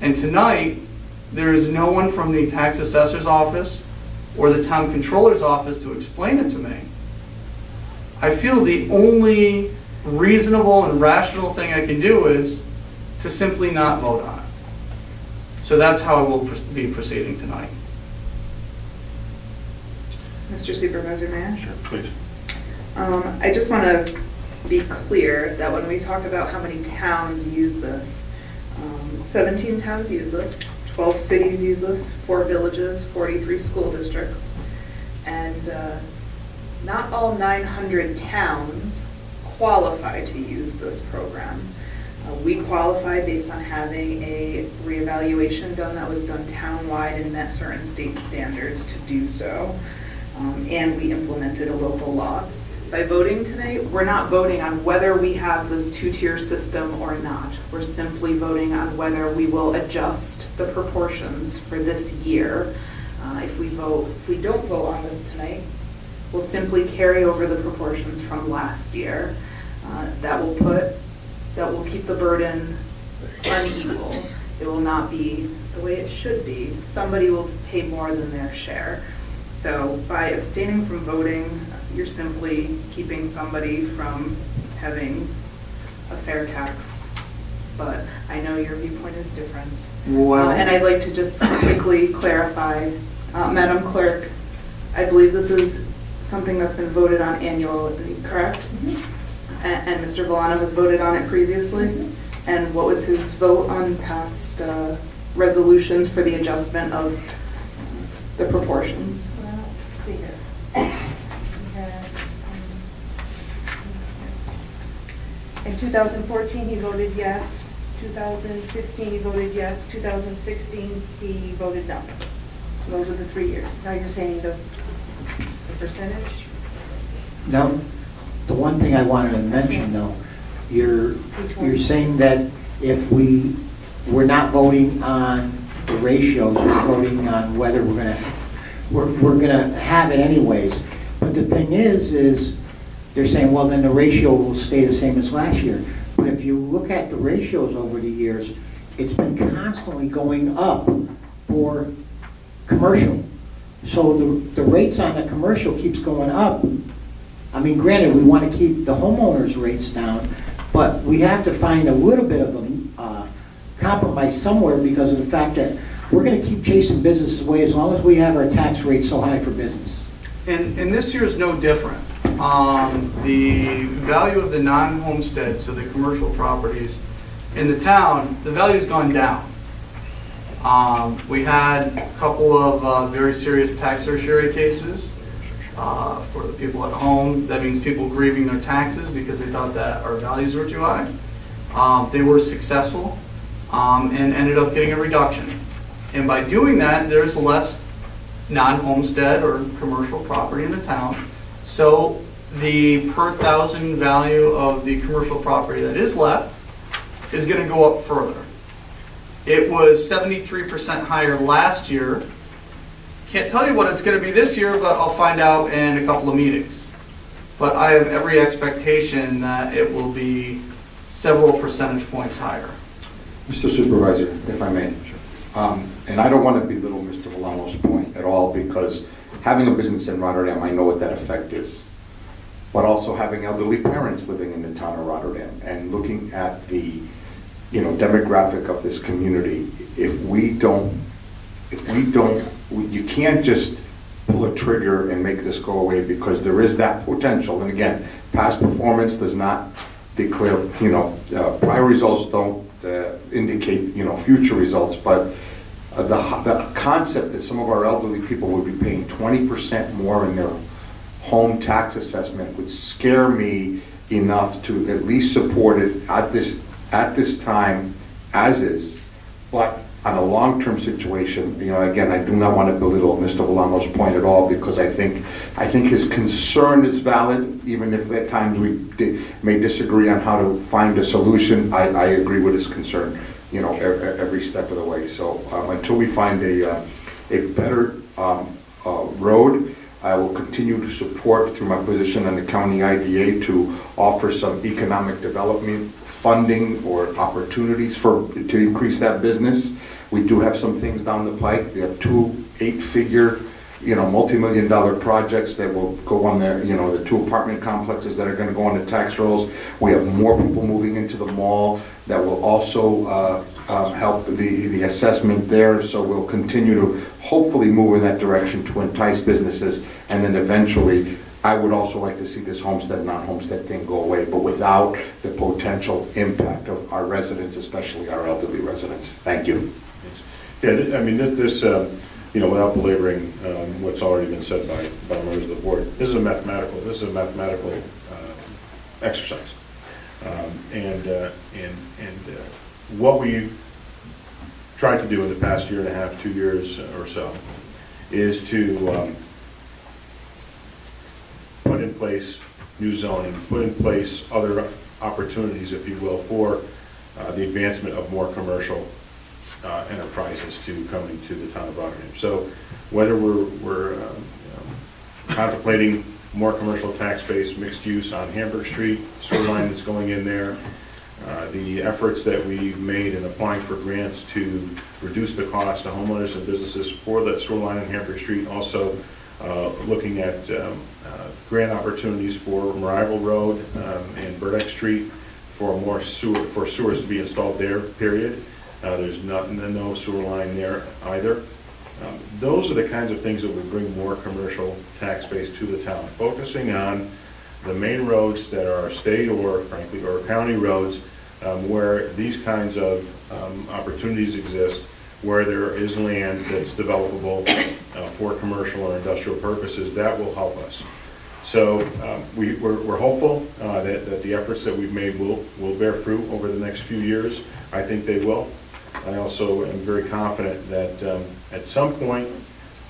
and tonight there is no one from the tax assessor's office or the town controller's office to explain it to me, I feel the only reasonable and rational thing I can do is to simply not vote on it. So that's how I will be proceeding tonight. Mr. Supervisor, may I? Sure, please. I just want to be clear that when we talk about how many towns use this, 17 towns use this, 12 cities use this, 4 villages, 43 school districts, and not all 900 towns qualify to use this program. We qualify based on having a reevaluation done that was done town-wide and met certain state standards to do so. And we implemented a local law. By voting tonight, we're not voting on whether we have this two-tier system or not. We're simply voting on whether we will adjust the proportions for this year. If we don't vote on this tonight, we'll simply carry over the proportions from last year. That will keep the burden unequal. It will not be the way it should be. Somebody will pay more than their share. So by abstaining from voting, you're simply keeping somebody from having a fair tax. But I know your viewpoint is different. Well, And I'd like to just quickly clarify, Madam Clerk, I believe this is something that's been voted on annually, correct? Mm-hmm. And Mr. Villano has voted on it previously? Mm-hmm. And what was his vote on past resolutions for the adjustment of the proportions? Let's see here. In 2014, he voted yes. 2015, he voted yes. 2016, he voted no. So those are the 3 years. Now you're saying the percentage? Now, the one thing I wanted to mention though, you're saying that if we're not voting on the ratios, we're voting on whether we're gonna have it anyways. But the thing is they're saying, well, then the ratio will stay the same as last year. But if you look at the ratios over the years, it's been constantly going up for commercial. So the rates on the commercial keeps going up. I mean, granted, we want to keep the homeowners' rates down, but we have to find a little bit of a compromise somewhere because of the fact that we're going to keep chasing business away as long as we have our tax rate so high for business. And this year is no different. The value of the non-homestead, so the commercial properties in the town, the value's gone down. We had a couple of very serious tax certiorari cases for the people at home. That means people grieving their taxes because they thought that our values were too high. They were successful and ended up getting a reduction. And by doing that, there's less non-homestead or commercial property in the town. So the per thousand value of the commercial property that is left is going to go up further. It was 73% higher last year. Can't tell you what it's going to be this year, but I'll find out in a couple of meetings. But I have every expectation that it will be several percentage points higher. Mr. Supervisor, if I may. And I don't want to belittle Mr. Villano's point at all, because having a business in Rotterdam, I know what that effect is. But also having elderly parents living in the town of Rotterdam and looking at the, demographic of this community, you can't just pull a trigger and make this go away, because there is that potential. And again, past performance does not declare, prior results don't indicate, future results, but the concept that some of our elderly people would be paying 20% more in their home tax assessment would scare me enough to at least support it at this time as is. But on a long-term situation, again, I do not want to belittle Mr. Villano's point at all, because I think his concern is valid, even if at times we may disagree on how to find a solution. I agree with his concern, every step of the way. So until we find a better road, I will continue to support, through my position on the county IDA, to offer some economic development funding or opportunities to increase that business. We do have some things down the pike. We have 2 8-figure, multi-million-dollar projects that will go on there, the 2 apartment complexes that are going to go on the tax rolls. We have more people moving into the mall that will also help the assessment there. So we'll continue to hopefully move in that direction to entice businesses, and then eventually I would also like to see this homestead, non-homestead thing go away, but without the potential impact of our residents, especially our elderly residents. Thank you. Yeah, I mean, this without belaboring what's already been said by members of the board, this is a mathematical exercise, and what we tried to do in the past year and a half, 2 years or so, is to put in place new zoning, put in place other opportunities, if you will, for the advancement of more commercial enterprises to coming to the town of Rotterdam. So whether we're contemplating more commercial tax base, mixed use on Hamburg Street, sewer line that's going in there, the efforts that we've made in applying for grants to reduce the cost to homeowners and businesses for that sewer line in Hamburg Street, also looking at grant opportunities for Marival Road and Burdick Street for sewers to be installed there, period. There's no sewer line there either. Those are the kinds of things that would bring more commercial tax base to the town, focusing on the main roads that are state or frankly or county roads, where these kinds of opportunities exist, where there is land that's developable for commercial or industrial purposes. That will help us. So we're hopeful that the efforts that we've made will bear fruit over the next few years. I think they will. I also am very confident that at some point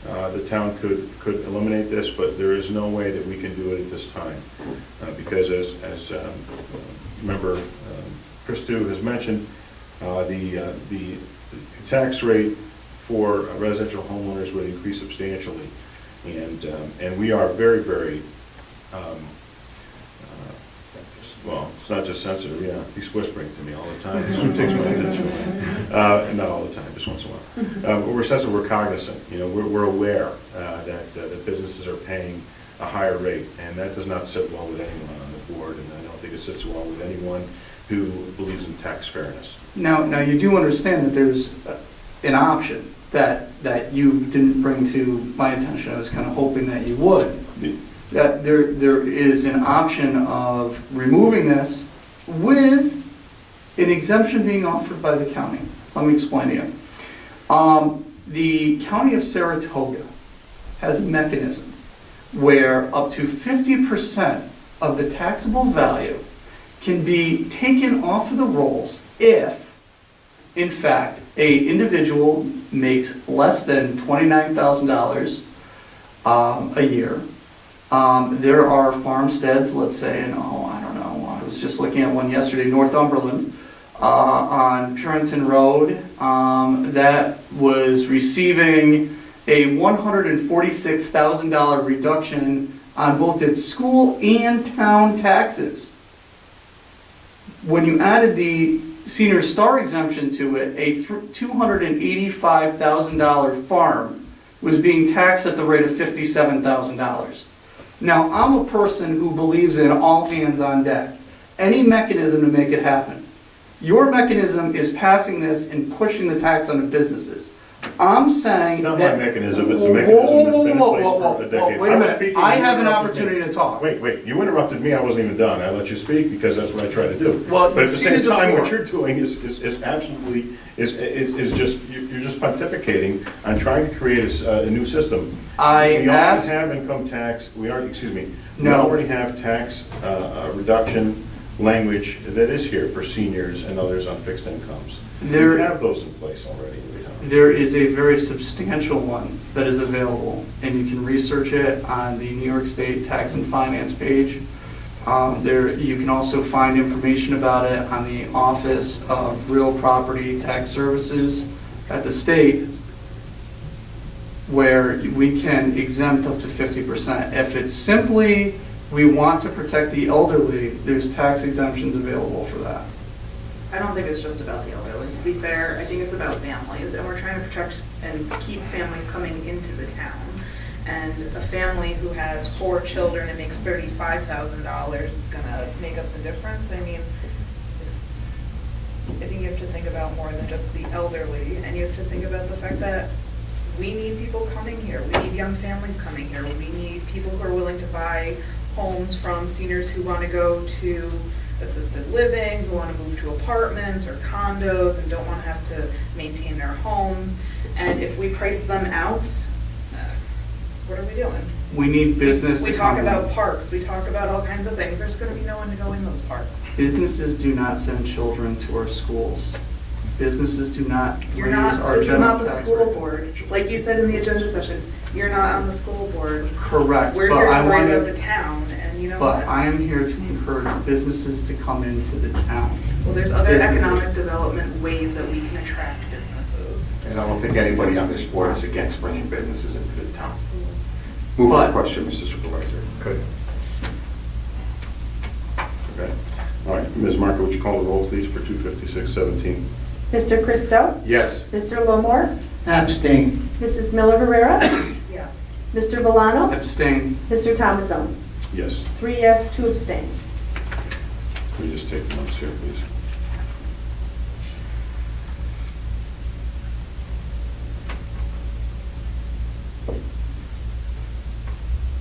the town could eliminate this, but there is no way that we can do it at this time, because as member Christou has mentioned, the tax rate for residential homeowners would increase substantially. And we are very, very, well, it's not just sensitive, yeah, he's whispering to me all the time, this is what takes my attention away. Not all the time, just once in a while. We're sensitive, we're cognizant, we're aware that businesses are paying a higher rate, and that does not sit well with anyone on the board, and I don't think it sits well with anyone who believes in tax fairness. Now you do understand that there's an option that you didn't bring to my attention. I was kind of hoping that you would. That there is an option of removing this with an exemption being offered by the county. Let me explain to you. The County of Saratoga has a mechanism where up to 50% of the taxable value can be taken off of the rolls if, in fact, a individual makes less than $29,000 a year. There are farmsteads, let's say, in, I don't know, I was just looking at one yesterday, Northumberland, on Purinton Road, that was receiving a $146,000 reduction on both its school and town taxes. When you added the senior star exemption to it, a $285,000 farm was being taxed at the rate of $57,000. Now, I'm a person who believes in all hands on deck, any mechanism to make it happen. Your mechanism is passing this and pushing the tax on the businesses. I'm saying It's not that... my mechanism, it's a mechanism that's been in place for a decade. Wait a I was minute, speaking, I you have an interrupted me. opportunity to talk. Wait, you interrupted me, I wasn't even done. I let you speak because that's what I try to do. Well, But at the you same ceded the time, what floor. you're doing is absolutely, is just, you're just pontificating on trying to create a new system. We already have income tax, we No. already have tax reduction language that is here for seniors and others on fixed incomes. We have those in place already in the town. There is a very substantial one that is available, and you can research it on the New York State Tax and Finance page. You can also find information about it on the Office of Real Property Tax Services at the state, where we can exempt up to 50%. If it's simply we want to protect the elderly, there's tax exemptions available for that. I don't think it's just about the elderly. To be fair, I think it's about families, and we're trying to protect and keep families coming into the town. And a family who has 4 children and makes $35,000 is going to make up the difference. I mean, I think you have to think about more than just the elderly, and you have to think about the fact that we need people coming here. We need young families coming here. We need people who are willing to buy homes from seniors who want to go to assisted living, who want to move to apartments or condos and don't want to have to maintain their homes. And if we price them out, what are we doing? We need business to We talk come about in. parks, we talk about all kinds of things. There's going to be no one to go in those parks. Businesses do not send children to our schools. Businesses do not You're raise not, our this is general not the tax school rate. board. Like you said in the agenda session, you're not on the school board. Correct, We're but here I to worry want about the to, town, and you know but what? I am here to encourage businesses to come into the town. Well, there's other businesses. economic development ways that we can attract businesses. And I don't think anybody on this board is against bringing businesses into the town. Move But- on question, Mr. Supervisor. Good. Okay. All right, Ms. Marco, would you call the roll, please, for 256-17? Mr. Christo? Yes. Mr. Lamore? Abstain. Mrs. Miller Rivera? Yes. Mr. Valano? Abstain. Mr. Thomasone? Yes. 3 yes, 2 abstain. Let me just take the notes here, please.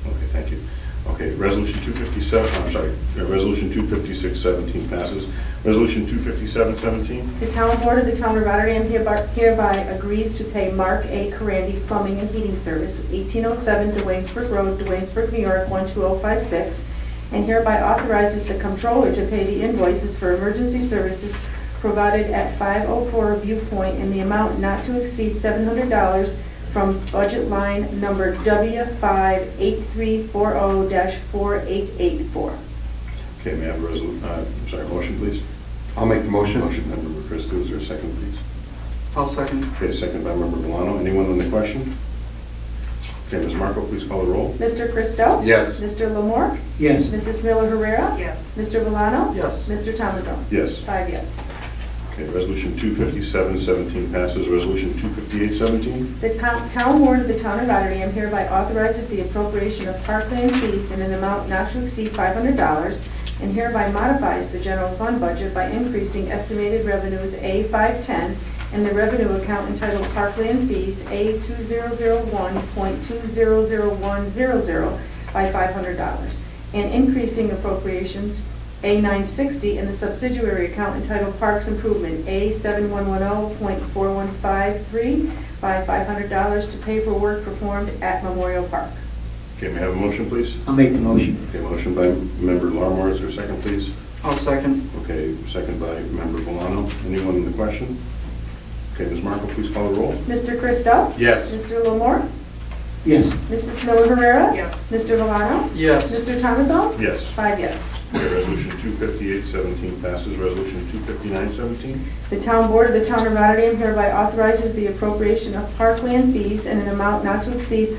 Okay, thank you. Okay, Resolution 257, I'm sorry, Resolution 256-17 passes. Resolution 257-17? The town board of the town of Rotterdam hereby agrees to pay Mark A. Carandi Plumbing and Heating Service, 1807 DeWaynesburg Road, DeWaynesburg, New York, 12056, and hereby authorizes the comptroller to pay the invoices for emergency services provided at 504 Viewpoint in the amount not to exceed $700 from budget line number W58340-4884. Okay, may I have a motion, please? I'll make the motion. Motion by Member Christo, is there a second, please? I'll second. Okay, second by Member Milano. Anyone on the question? Okay, Ms. Marco, please call the roll. Mr. Christo? Yes. Mr. Lamore? Yes. Mrs. Miller Herrera? Yes. Mr. Valano? Yes. Mr. Thomasson? Yes. 5 yes. Okay, Resolution 257-17 passes. Resolution 258-17. The town board of the town of Rotterdam hereby authorizes the appropriation of parkland fees in an amount not to exceed $500 and hereby modifies the general fund budget by increasing estimated revenues A510 and the revenue account entitled Parkland Fees A2001.200100 by $500 and increasing appropriations A960 in the subsidiary account entitled Parks Improvement A7110.4153 by $500 to pay for work performed at Memorial Park. Okay, may I have a motion, please? I'll make the motion. Okay, motion by Member Larmore. Is there a second, please? I'll second. Okay, second by Member Valano. Anyone in the question? Okay, Ms. Marco, please call the roll. Mr. Christo? Yes. Mr. Lamore? Yes. Mrs. Miller Herrera? Yes. Mr. Valano? Yes. Mr. Thomasson? Yes. 5 yes. Okay, Resolution 258-17 passes. Resolution 259-17. The town board of the town of Rotterdam hereby authorizes the appropriation of parkland fees in an amount not to exceed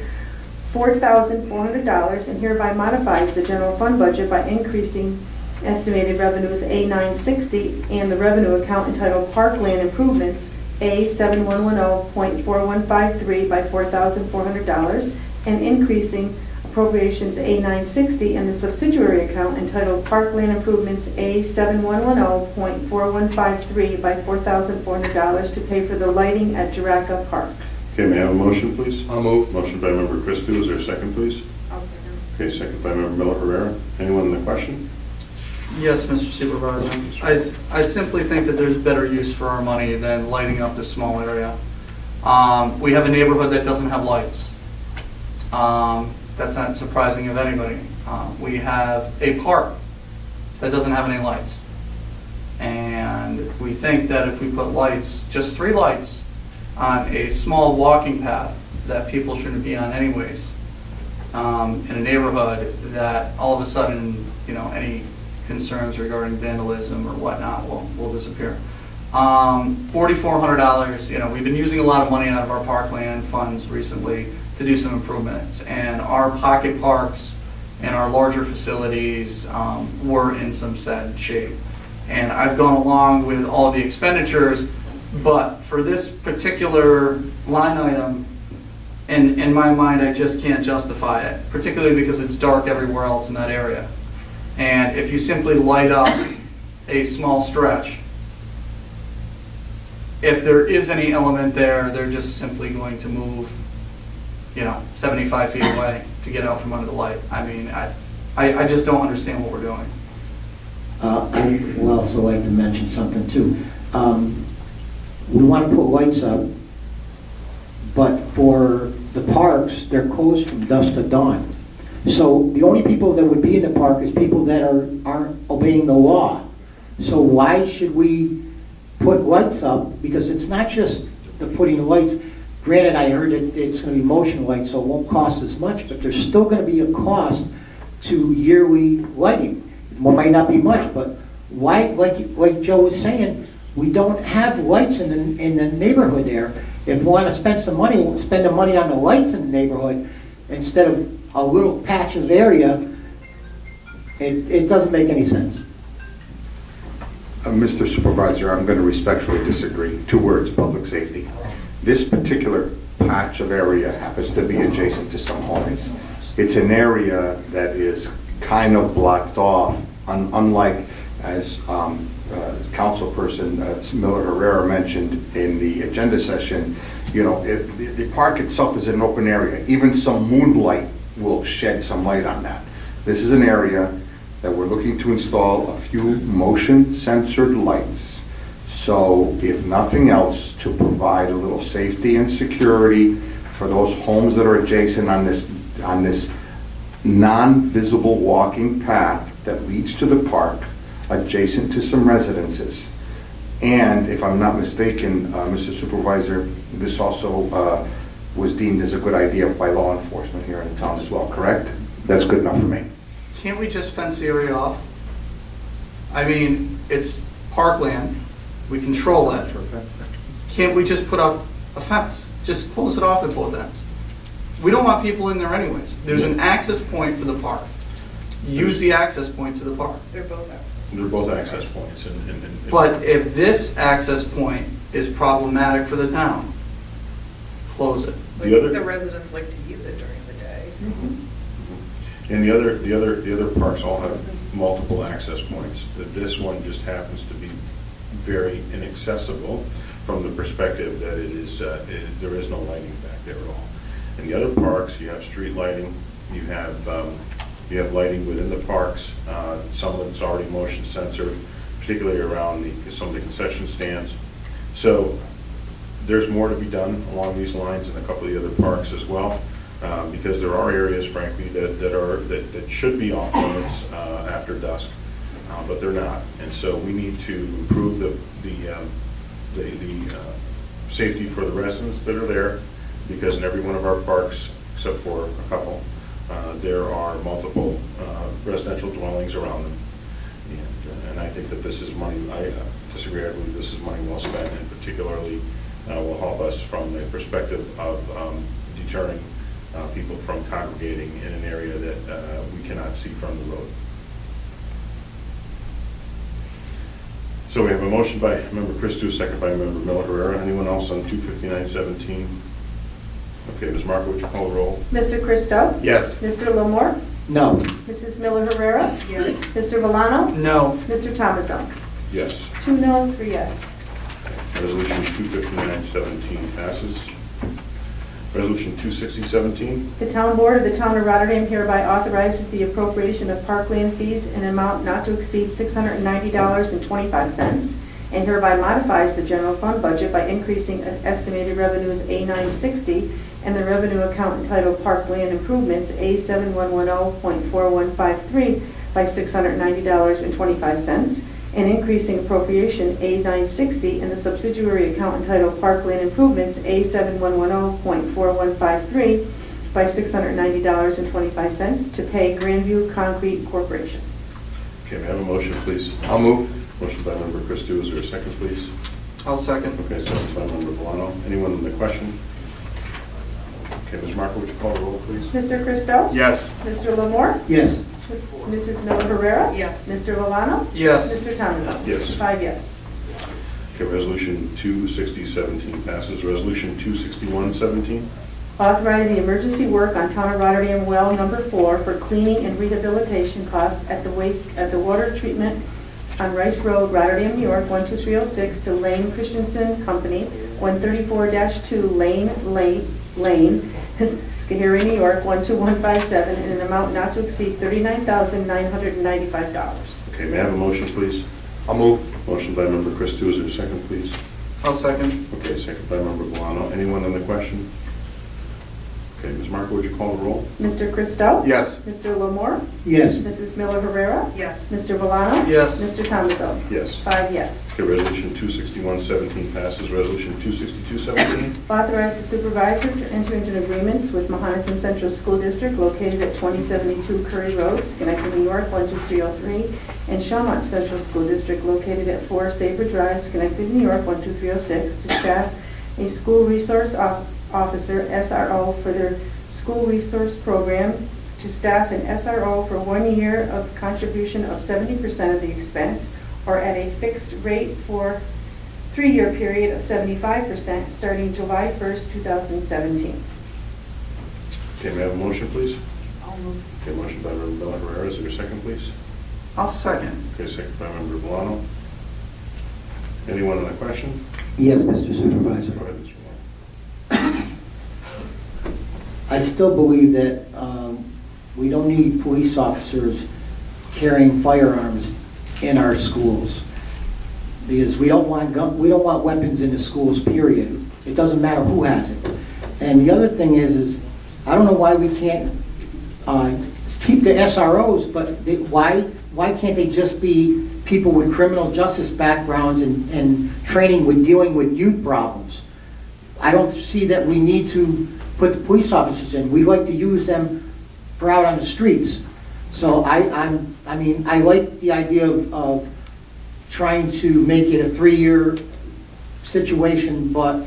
$4,400 and hereby modifies the general fund budget by increasing estimated revenues A960 and the revenue account entitled Parkland Improvements A7110.4153 by $4,400 and increasing appropriations A960 and the subsidiary account entitled Parkland Improvements A7110.4153 by $4,400 to pay for the lighting at Juraca Park. Okay, may I have a motion, please? I'll move. Motion by Member Christou. Is there a second, please? I'll second. Okay, second by Member Miller Herrera. Anyone in the question? Yes, Mr. Supervisor. I simply think that there's better use for our money than lighting up this small area. We have a neighborhood that doesn't have lights. That's not surprising of anybody. We have a park that doesn't have any lights. And we think that if we put lights, just 3 lights, on a small walking path that people shouldn't be on anyways, in a neighborhood, that all of a sudden, any concerns regarding vandalism or whatnot will disappear. $4,400, we've been using a lot of money out of our parkland funds recently to do some improvements, and our pocket parks and our larger facilities were in some sad shape. And I've gone along with all the expenditures, but for this particular line item, in my mind, I just can't justify it, particularly because it's dark everywhere else in that area. And if you simply light up a small stretch, if there is any element there, they're just simply going to move, 75 feet away to get out from under the light. I mean, I just don't understand what we're doing. I would also like to mention something too. We want to put lights up, but for the parks, they're closed from dusk to dawn. So the only people that would be in the park is people that aren't obeying the law. So why should we put lights up? Because it's not just the putting the lights. Granted, I heard it's going to be motion lights, so it won't cost as much, but there's still going to be a cost to yearly lighting. It might not be much, but why, like Joe was saying, we don't have lights in the neighborhood there. If we want to spend some money, we'll spend the money on the lights in the neighborhood instead of a little patch of area. It doesn't make any sense. Mr. Supervisor, I'm going to respectfully disagree. 2 words, public safety. This particular patch of area happens to be adjacent to some homes. It's an area that is kind of blocked off, unlike as Councilperson Miller Herrera mentioned in the agenda session. The park itself is an open area. Even some moonlight will shed some light on that. This is an area that we're looking to install a few motion censored lights. So if nothing else, to provide a little safety and security for those homes that are adjacent on this non-visible walking path that leads to the park, adjacent to some residences. And if I'm not mistaken, Mr. Supervisor, this also was deemed as a good idea by law enforcement here in the town as well, correct? That's good enough for me. Can't we just fence the area off? I mean, it's parkland, we control it. Can't we just put up a fence? Just close it off at both ends. We don't want people in there anyways. There's an access point for the park. Use the access point to the park. They're both access. They're both access points, and. But if this access point is problematic for the town, close it. The other- The residents like to use it during the day. And the other parks all have multiple access points. This one just happens to be very inaccessible from the perspective that there is no lighting back there at all. In the other parks, you have street lighting, you have lighting within the parks. Some of it's already motion censored, particularly around some of the concession stands. So there's more to be done along these lines in a couple of the other parks as well, because there are areas, frankly, that should be off limits after dusk, but they're not. And so we need to improve the safety for the residents that are there, because in every one of our parks, except for a couple, there are multiple residential dwellings around them. And I think that this is money, I disagree, I believe this is money well spent, and particularly will help us from the perspective of deterring people from congregating in an area that we cannot see from the road. So we have a motion by Member Christou, second by Member Miller Herrera. Anyone else on 259-17? Okay, Ms. Marco, would you call the roll? Mr. Christo? Yes. Mr. Lamore? No. Mrs. Miller Herrera? Yes. Mr. Valano? No. Mr. Thomasson? Yes. 2 no, 3 yes. Resolution 259-17 passes. Resolution 260-17. The Town Board of the Town of Rotterdam hereby authorizes the appropriation of parkland fees in an amount not to exceed $690.25, and hereby modifies the general fund budget by increasing estimated revenues A960 and the revenue account entitled Parkland Improvements A7110.4153 by $690.25, and increasing appropriation A960 in the subsidiary account entitled Parkland Improvements A7110.4153 by $690.25 to pay Grandview Concrete Corporation. Okay, may I have a motion, please? I'll move. Motion by Member Christou. Is there a second, please? I'll second. Okay, second by Member Valano. Anyone on the question? Okay, Ms. Marco, would you call the roll, please? Mr. Christo? Yes. Mr. Lamore? Yes. Mrs. Miller Herrera? Yes. Mr. Valano? Yes. Mr. Thomasson? Yes. 5 yes. Okay, Resolution 260-17 passes. Resolution 261-17. Authorize the emergency work on Town of Rotterdam Well Number 4 for cleaning and rehabilitation costs at the water treatment on Rice Road, Rotterdam, New York, 12306 to Lane Christensen Company, 134-2 Lane, Schoharie, New York, 12157, in an amount not to exceed $39,995. Okay, may I have a motion, please? I'll move. Motion by Member Christou. Is there a second, please? I'll second. Okay, second by Member Valano. Anyone on the question? Okay, Ms. Marco, would you call the roll? Mr. Christo? Yes. Mr. Lamore? Yes. Mrs. Miller Herrera? Yes. Mr. Valano? Yes. Mr. Thomasson? Yes. 5 yes. Okay, Resolution 261-17 passes. Resolution 262-17. Authorize the supervisor to enter into agreements with Mohonasen Central School District located at 2072 Curry Road, Schenectady, New York, 12303, and Shawmut Central School District located at 4 Sabre Drive, Schenectady, New York, 12306, to staff a school resource officer, SRO, for their school resource program, to staff an SRO for 1 year of contribution of 70% of the expense, or at a fixed rate for 3-year period of 75%, starting July 1st, 2017. Okay, may I have a motion, please? I'll move. Okay, motion by Member Miller Herrera. Is there a second, please? I'll second. Okay, second by Member Valano. Anyone on the question? Yes, Mr. Supervisor. Go ahead, Mr. Valano. I still believe that we don't need police officers carrying firearms in our schools, because we don't want weapons in the schools, period. It doesn't matter who has it. And the other thing is I don't know why we can't keep the SROs, but why can't they just be people with criminal justice backgrounds and training with dealing with youth problems? I don't see that we need to put the police officers in. We like to use them for out on the streets. So I like the idea of trying to make it a 3-year situation, but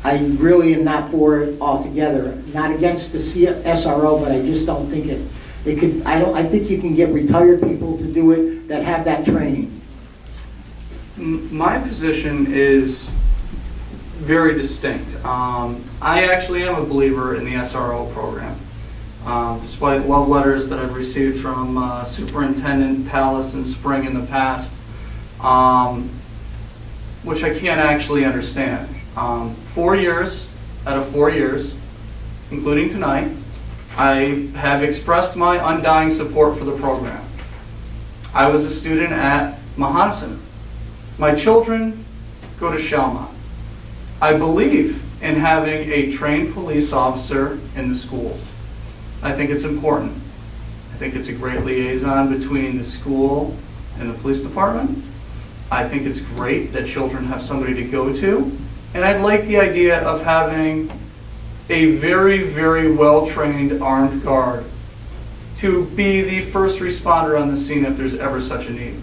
I really am not for it altogether. Not against the SRO, but I just don't think it could, I think you can get retired people to do it that have that training. My position is very distinct. I actually am a believer in the SRO program. Despite love letters that I've received from Superintendent Pallas and Spring in the past, which I can't actually understand. 4 years out of 4 years, including tonight, I have expressed my undying support for the program. I was a student at Mahonison. My children go to Shelmont. I believe in having a trained police officer in the schools. I think it's important. I think it's a great liaison between the school and the police department. I think it's great that children have somebody to go to. And I'd like the idea of having a very, very well-trained armed guard to be the first responder on the scene if there's ever such a need.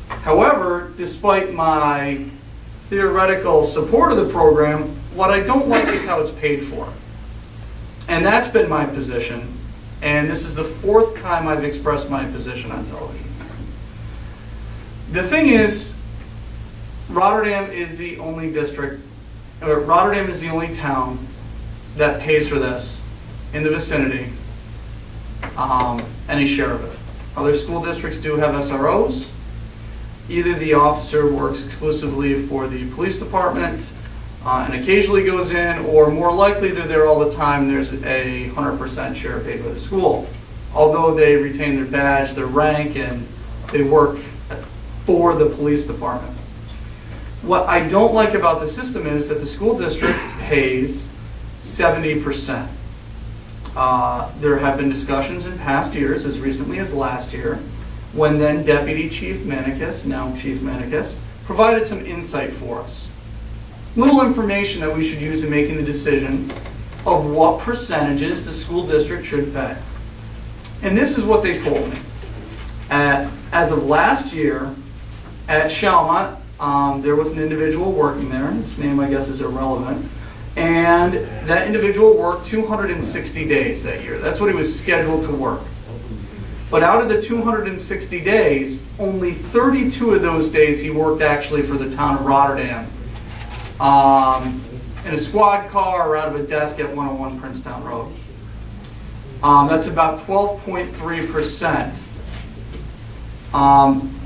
However, despite my theoretical support of the program, what I don't like is how it's paid for. And that's been my position, and this is the 4th time I've expressed my position on television. The thing is, Rotterdam is the only Rotterdam is the only town that pays for this in the vicinity, any share of it. Other school districts do have SROs. Either the officer works exclusively for the police department and occasionally goes in, or more likely they're there all the time, there's a 100% share paid by the school. Although they retain their badge, their rank, and they work for the police department. What I don't like about the system is that the school district pays 70%. There have been discussions in past years, as recently as last year, when then Deputy Chief Manicus, now Chief Manicus, provided some insight for us. Little information that we should use in making the decision of what percentages the school district should pay. And this is what they told me. As of last year, at Shelmont, there was an individual working there. His name, I guess, is irrelevant. And that individual worked 260 days that year. That's what he was scheduled to work. But out of the 260 days, only 32 of those days he worked actually for the town of Rotterdam. In a squad car or out of a desk at 101 Princetown Road. That's about 12.3%.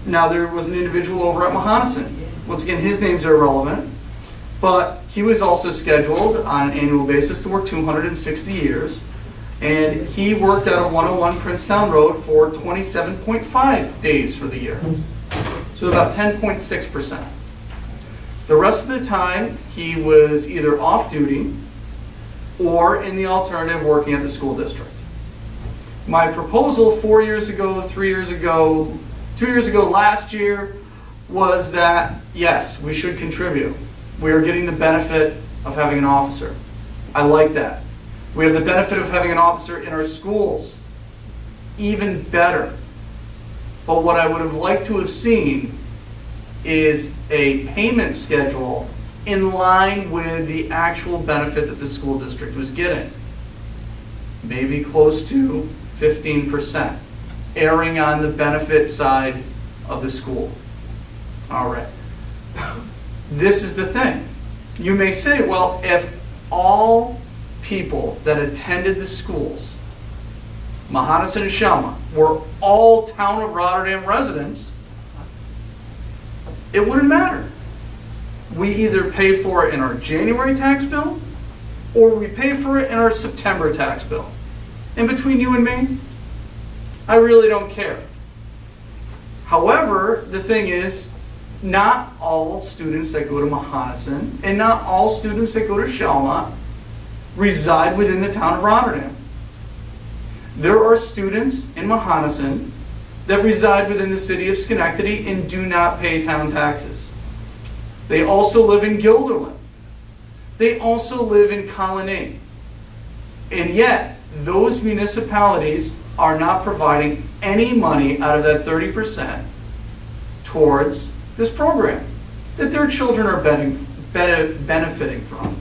Now there was an individual over at Mahonison. Once again, his names are irrelevant. But he was also scheduled on an annual basis to work 260 years. And he worked out of 101 Princetown Road for 27.5 days for the year. So about 10.6%. The rest of the time, he was either off duty or in the alternative working at the school district. My proposal 4 years ago, 3 years ago, 2 years ago, last year, was that, yes, we should contribute. We are getting the benefit of having an officer. I like that. We have the benefit of having an officer in our schools. Even better. But what I would have liked to have seen is a payment schedule in line with the actual benefit that the school district was getting. Maybe close to 15%, erring on the benefit side of the school. All right. This is the thing. You may say, well, if all people that attended the schools, Mahonison and Shelmont, were all town of Rotterdam residents, it wouldn't matter. We either pay for it in our January tax bill, or we pay for it in our September tax bill. And between you and me, I really don't care. However, the thing is, not all students that go to Mahonison and not all students that go to Shelmont reside within the town of Rotterdam. There are students in Mahonison that reside within the city of Schenectady and do not pay town taxes. They also live in Guilderland. They also live in Colonnade. And yet, those municipalities are not providing any money out of that 30% towards this program that their children are benefiting from.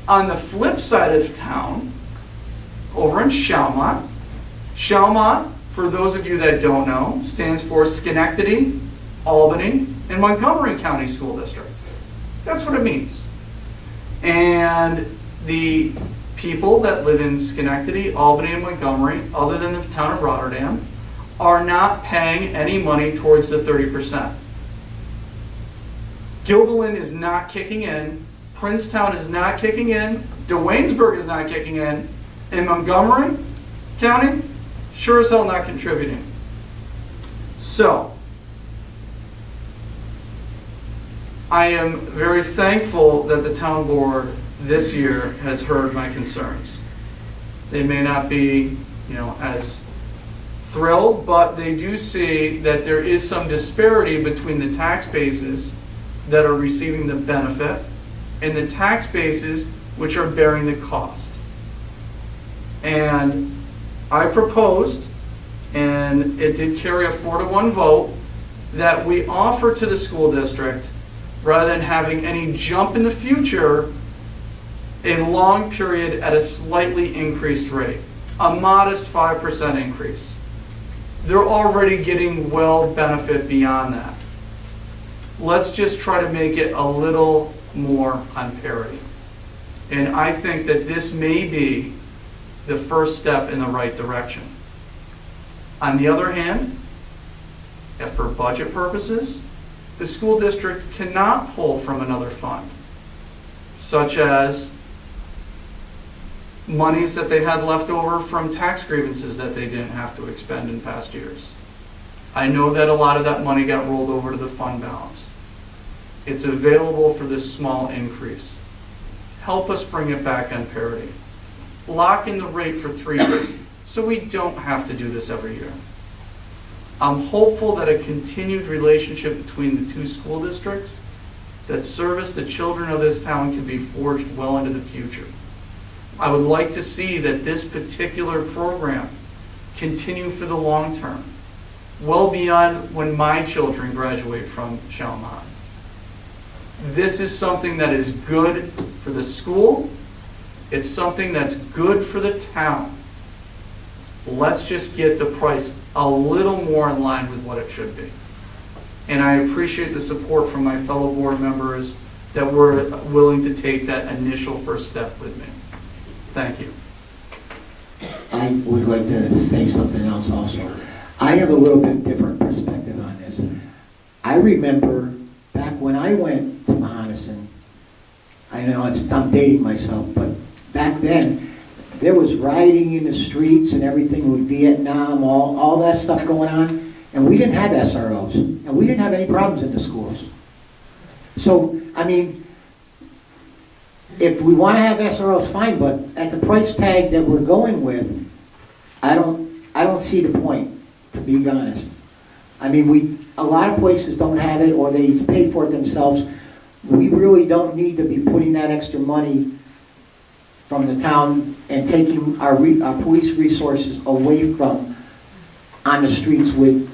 On the flip side of town, over in Shalmont, for those of you that don't know, stands for Schenectady, Albany, and Montgomery County School District. That's what it means. And the people that live in Schenectady, Albany, and Montgomery, other than the town of Rotterdam, are not paying any money towards the 30%. Guilderland is not kicking in, Princetown is not kicking in, DeWaynesburg is not kicking in, and Montgomery County, sure as hell not contributing. So, I am very thankful that the town board this year has heard my concerns. They may not be, as thrilled, but they do see that there is some disparity between the tax bases that are receiving the benefit and the tax bases which are bearing the cost. And I proposed, and it did carry a 4-to-1 vote, that we offer to the school district, rather than having any jump in the future, a long period at a slightly increased rate, a modest 5% increase. They're already getting well benefit beyond that. Let's just try to make it a little more on parity. And I think that this may be the first step in the right direction. On the other hand, if for budget purposes, the school district cannot pull from another fund, such as monies that they had left over from tax grievances that they didn't have to expend in past years. I know that a lot of that money got rolled over to the fund balance. It's available for this small increase. Help us bring it back on parity. Lock in the rate for 3 years so we don't have to do this every year. I'm hopeful that a continued relationship between the two school districts that service the children of this town can be forged well into the future. I would like to see that this particular program continue for the long term, well beyond when my children graduate from Shalmont. This is something that is good for the school. It's something that's good for the town. Let's just get the price a little more in line with what it should be. And I appreciate the support from my fellow board members that were willing to take that initial first step with me. Thank you. I would like to say something else also. I have a little bit different perspective on this. I remember back when I went to Mahonison, I know I'm dating myself, but back then, there was rioting in the streets and everything with Vietnam, all that stuff going on, and we didn't have SROs, and we didn't have any problems in the schools. So, I mean, if we want to have SROs, fine, but at the price tag that we're going with, I don't see the point, to be honest. I mean, a lot of places don't have it, or they pay for it themselves. We really don't need to be putting that extra money from the town and taking our police resources away from on the streets with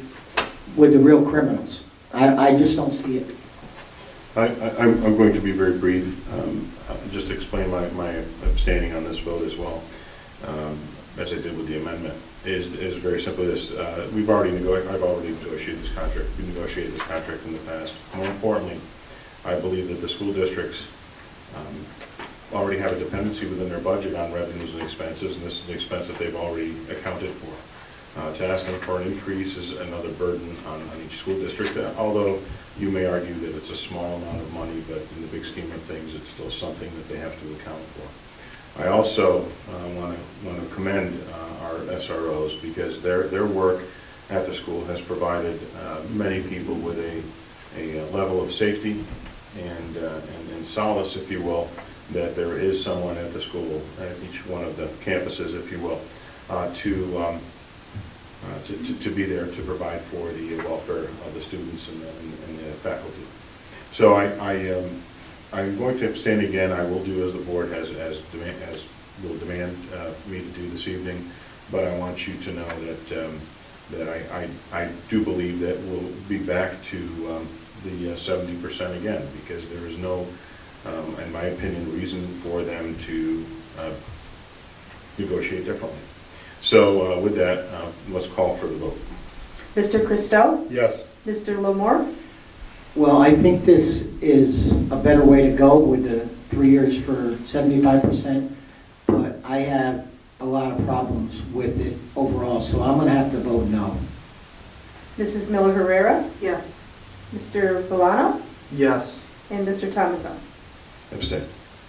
the real criminals. I just don't see it. I'm going to be very brief, just to explain my abstaining on this vote as well, as I did with the amendment, is very simply this. I've already negotiated this contract. We negotiated this contract in the past. More importantly, I believe that the school districts already have a dependency within their budget on revenues and expenses, and this is an expense that they've already accounted for. To ask them for an increase is another burden on each school district, although you may argue that it's a small amount of money, but in the big scheme of things, it's still something that they have to account for. I also want to commend our SROs, because their work at the school has provided many people with a level of safety and solace, if you will, that there is someone at the school, at each one of the campuses, if you will, to be there to provide for the welfare of the students and the faculty. So I'm going to abstain again. I will do as the board has will demand me to do this evening, but I want you to know that I do believe that we'll be back to the 70% again, because there is no, in my opinion, reason for them to negotiate differently. So with that, let's call for the vote. Mr. Christo? Yes. Mr. Lamore? Well, I think this is a better way to go with the 3 years for 75%, but I have a lot of problems with it overall, so I'm going to have to vote no. Mrs. Miller Herrera? Yes. Mr. Valano? Yes. And Mr. Thomason? Abstain.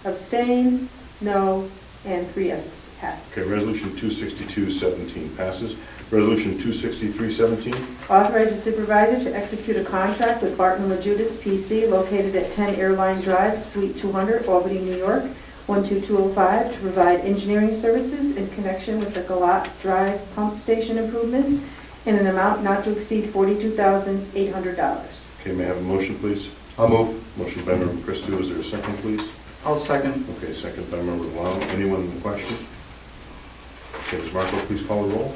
Abstain, no, and 3 yeses passes. Okay, Resolution 262-17 passes. Resolution 263-17. Authorize the supervisor to execute a contract with Barton LaJudas PC located at 10 Airline Drive, Suite 200, Albany, New York, 12205, to provide engineering services in connection with the Galat Drive pump station improvements in an amount not to exceed $42,800. Okay, may I have a motion, please? I'll move. Motion by Member Christou, is there a second, please? I'll second. Okay, second by Member Valano. Anyone in the question? Okay, Ms. Marco, please call the roll.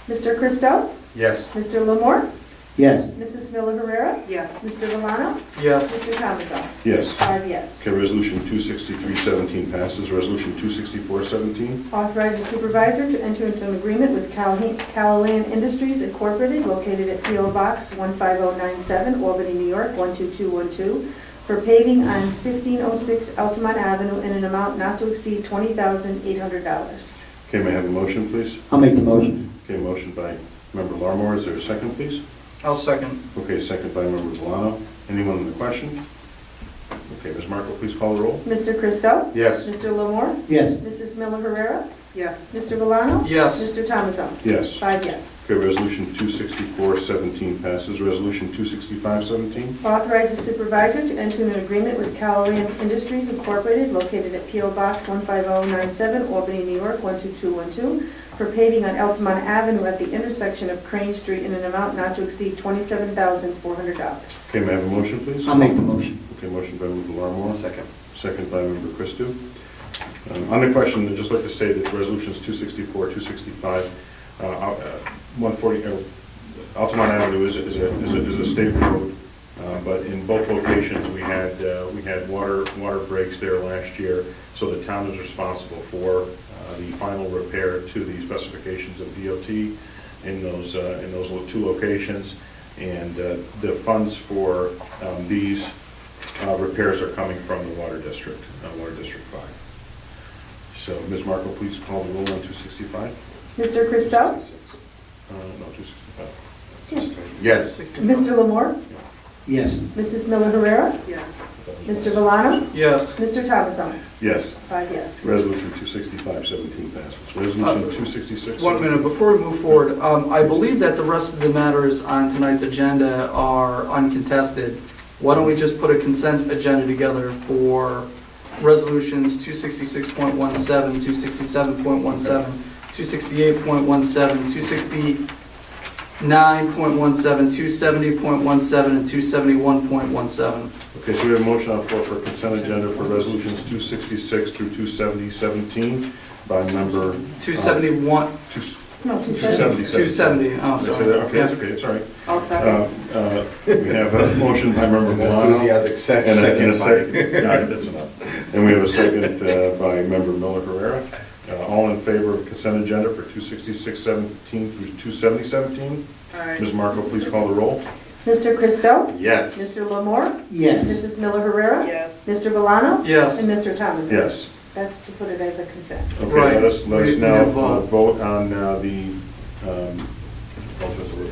Mr. Christo? Yes. Mr. Lamore? Yes. Mrs. Miller Herrera? Yes. Mr. Valano? Yes. Mr. Thomason? Yes. 5 yes. Okay, Resolution 263-17 passes. Resolution 264-17. Authorize the supervisor to enter into an agreement with Callahan Industries Incorporated located at P.O. Box 15097, Albany, New York, 12212, for paving on 1506 Altamont Avenue in an amount not to exceed $20,800. Okay, may I have a motion, please? I'll make the motion. Okay, motion by Member Larmore, is there a second, please? I'll second. Okay, second by Member Valano. Anyone in the question? Okay, Ms. Marco, please call the roll. Mr. Christo? Yes. Mr. Lamore? Yes. Mrs. Miller Herrera? Yes. Mr. Valano? Yes. Mr. Thomason? Yes. 5 yes. Okay, Resolution 264-17 passes. Resolution 265-17. Authorize the supervisor to enter an agreement with Callahan Industries Incorporated located at P.O. Box 15097, Albany, New York, 12212, for paving on Altamont Avenue at the intersection of Crane Street in an amount not to exceed $27,400. Okay, may I have a motion, please? I'll make the motion. Okay, motion by Member Larmore. Second. Second by Member Christou. On the question, I'd just like to say that Resolutions 264, 265, 140, Altamont Avenue is a state road, but in both locations, we had water breaks there last year, so the town is responsible for the final repair to the specifications of DOT in those two locations, and the funds for these repairs are coming from the Water District, Water District 5. So, Ms. Marco, please call the roll on 265. Mr. Christo? No, 265. Yes. Mr. Lamore? Yes. Mrs. Miller Herrera? Yes. Mr. Valano? Yes. Mr. Thomason? Yes. 5 yes. Resolution 265-17 passes. Resolution 266. 1 minute, before we move forward, I believe that the rest of the matters on tonight's agenda are uncontested. Why don't we just put a consent agenda together for resolutions 266.17, 267.17, 268.17, 269.17, 270.17, and 271.17. Okay, so we have a motion on the floor for consent agenda for resolutions 266 through 270-17 by member... 271, No, 270. 270, oh, Did I say sorry. that? Okay, that's okay, it's all right. I'll second. We have a motion by member Milano. Enthusiastic second. And a second. Yeah, that's enough. And we have a second by member Miller Herrera. All in favor of consent agenda for 266-17 through 270-17? All right. Ms. Marco, please call the roll. Mr. Christo? Yes. Mr. Lamore? Yes. Mrs. Miller Herrera? Yes. Mr. Valano? Yes. And Mr. Thomason? Yes. That's to put it as a consent. Okay, Right. let us We now have vote. vote on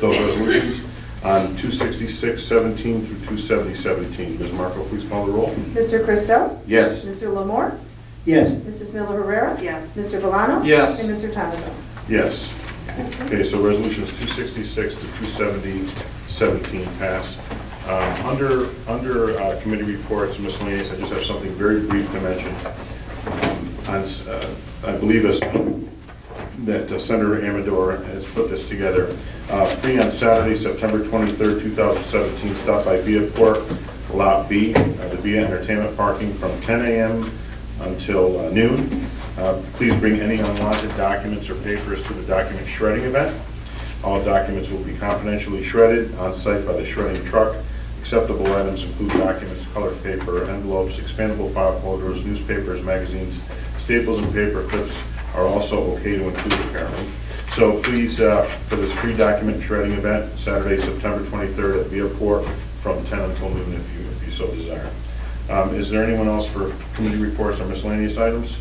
those resolutions on 266-17 through 270-17. Ms. Marco, please call the roll. Mr. Christo? Yes. Mr. Lamore? Yes. Mrs. Miller Herrera? Yes. Mr. Valano? Yes. And Mr. Thomason? Yes. Okay, so resolutions 266 to 270-17 pass. Under committee reports and miscellaneous, I just have something very brief to mention. I believe that Senator Amador has put this together. Free on Saturday, September 23rd, 2017, stop by Viacorp, Lot B, the Via Entertainment parking from 10 a.m. until noon. Please bring any unwanted documents or papers to the document shredding event. All documents will be confidentially shredded on site by the shredding truck, Acceptable items include documents, colored paper, envelopes, expandable file folders, newspapers, magazines, staples, and paper clips are also okay to include apparently. So please, for this free document shredding event, Saturday, September 23rd at Viaport from 10 until noon if you so desire. Is there anyone else for committee reports or miscellaneous items?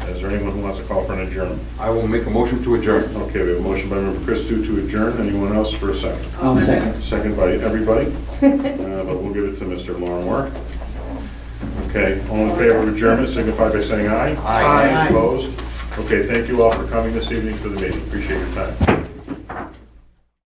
Is there anyone who wants to call for an adjournment? I will make a motion to adjourn. Okay, we have a motion by Member Christou to adjourn. Anyone else for a second? I'll second. Second by everybody, but we'll give it to Mr. Longmore. Okay, all in favor of adjournment, signify by saying aye. Aye. Opposed? Okay, thank you all for coming this evening for the meeting. Appreciate your time.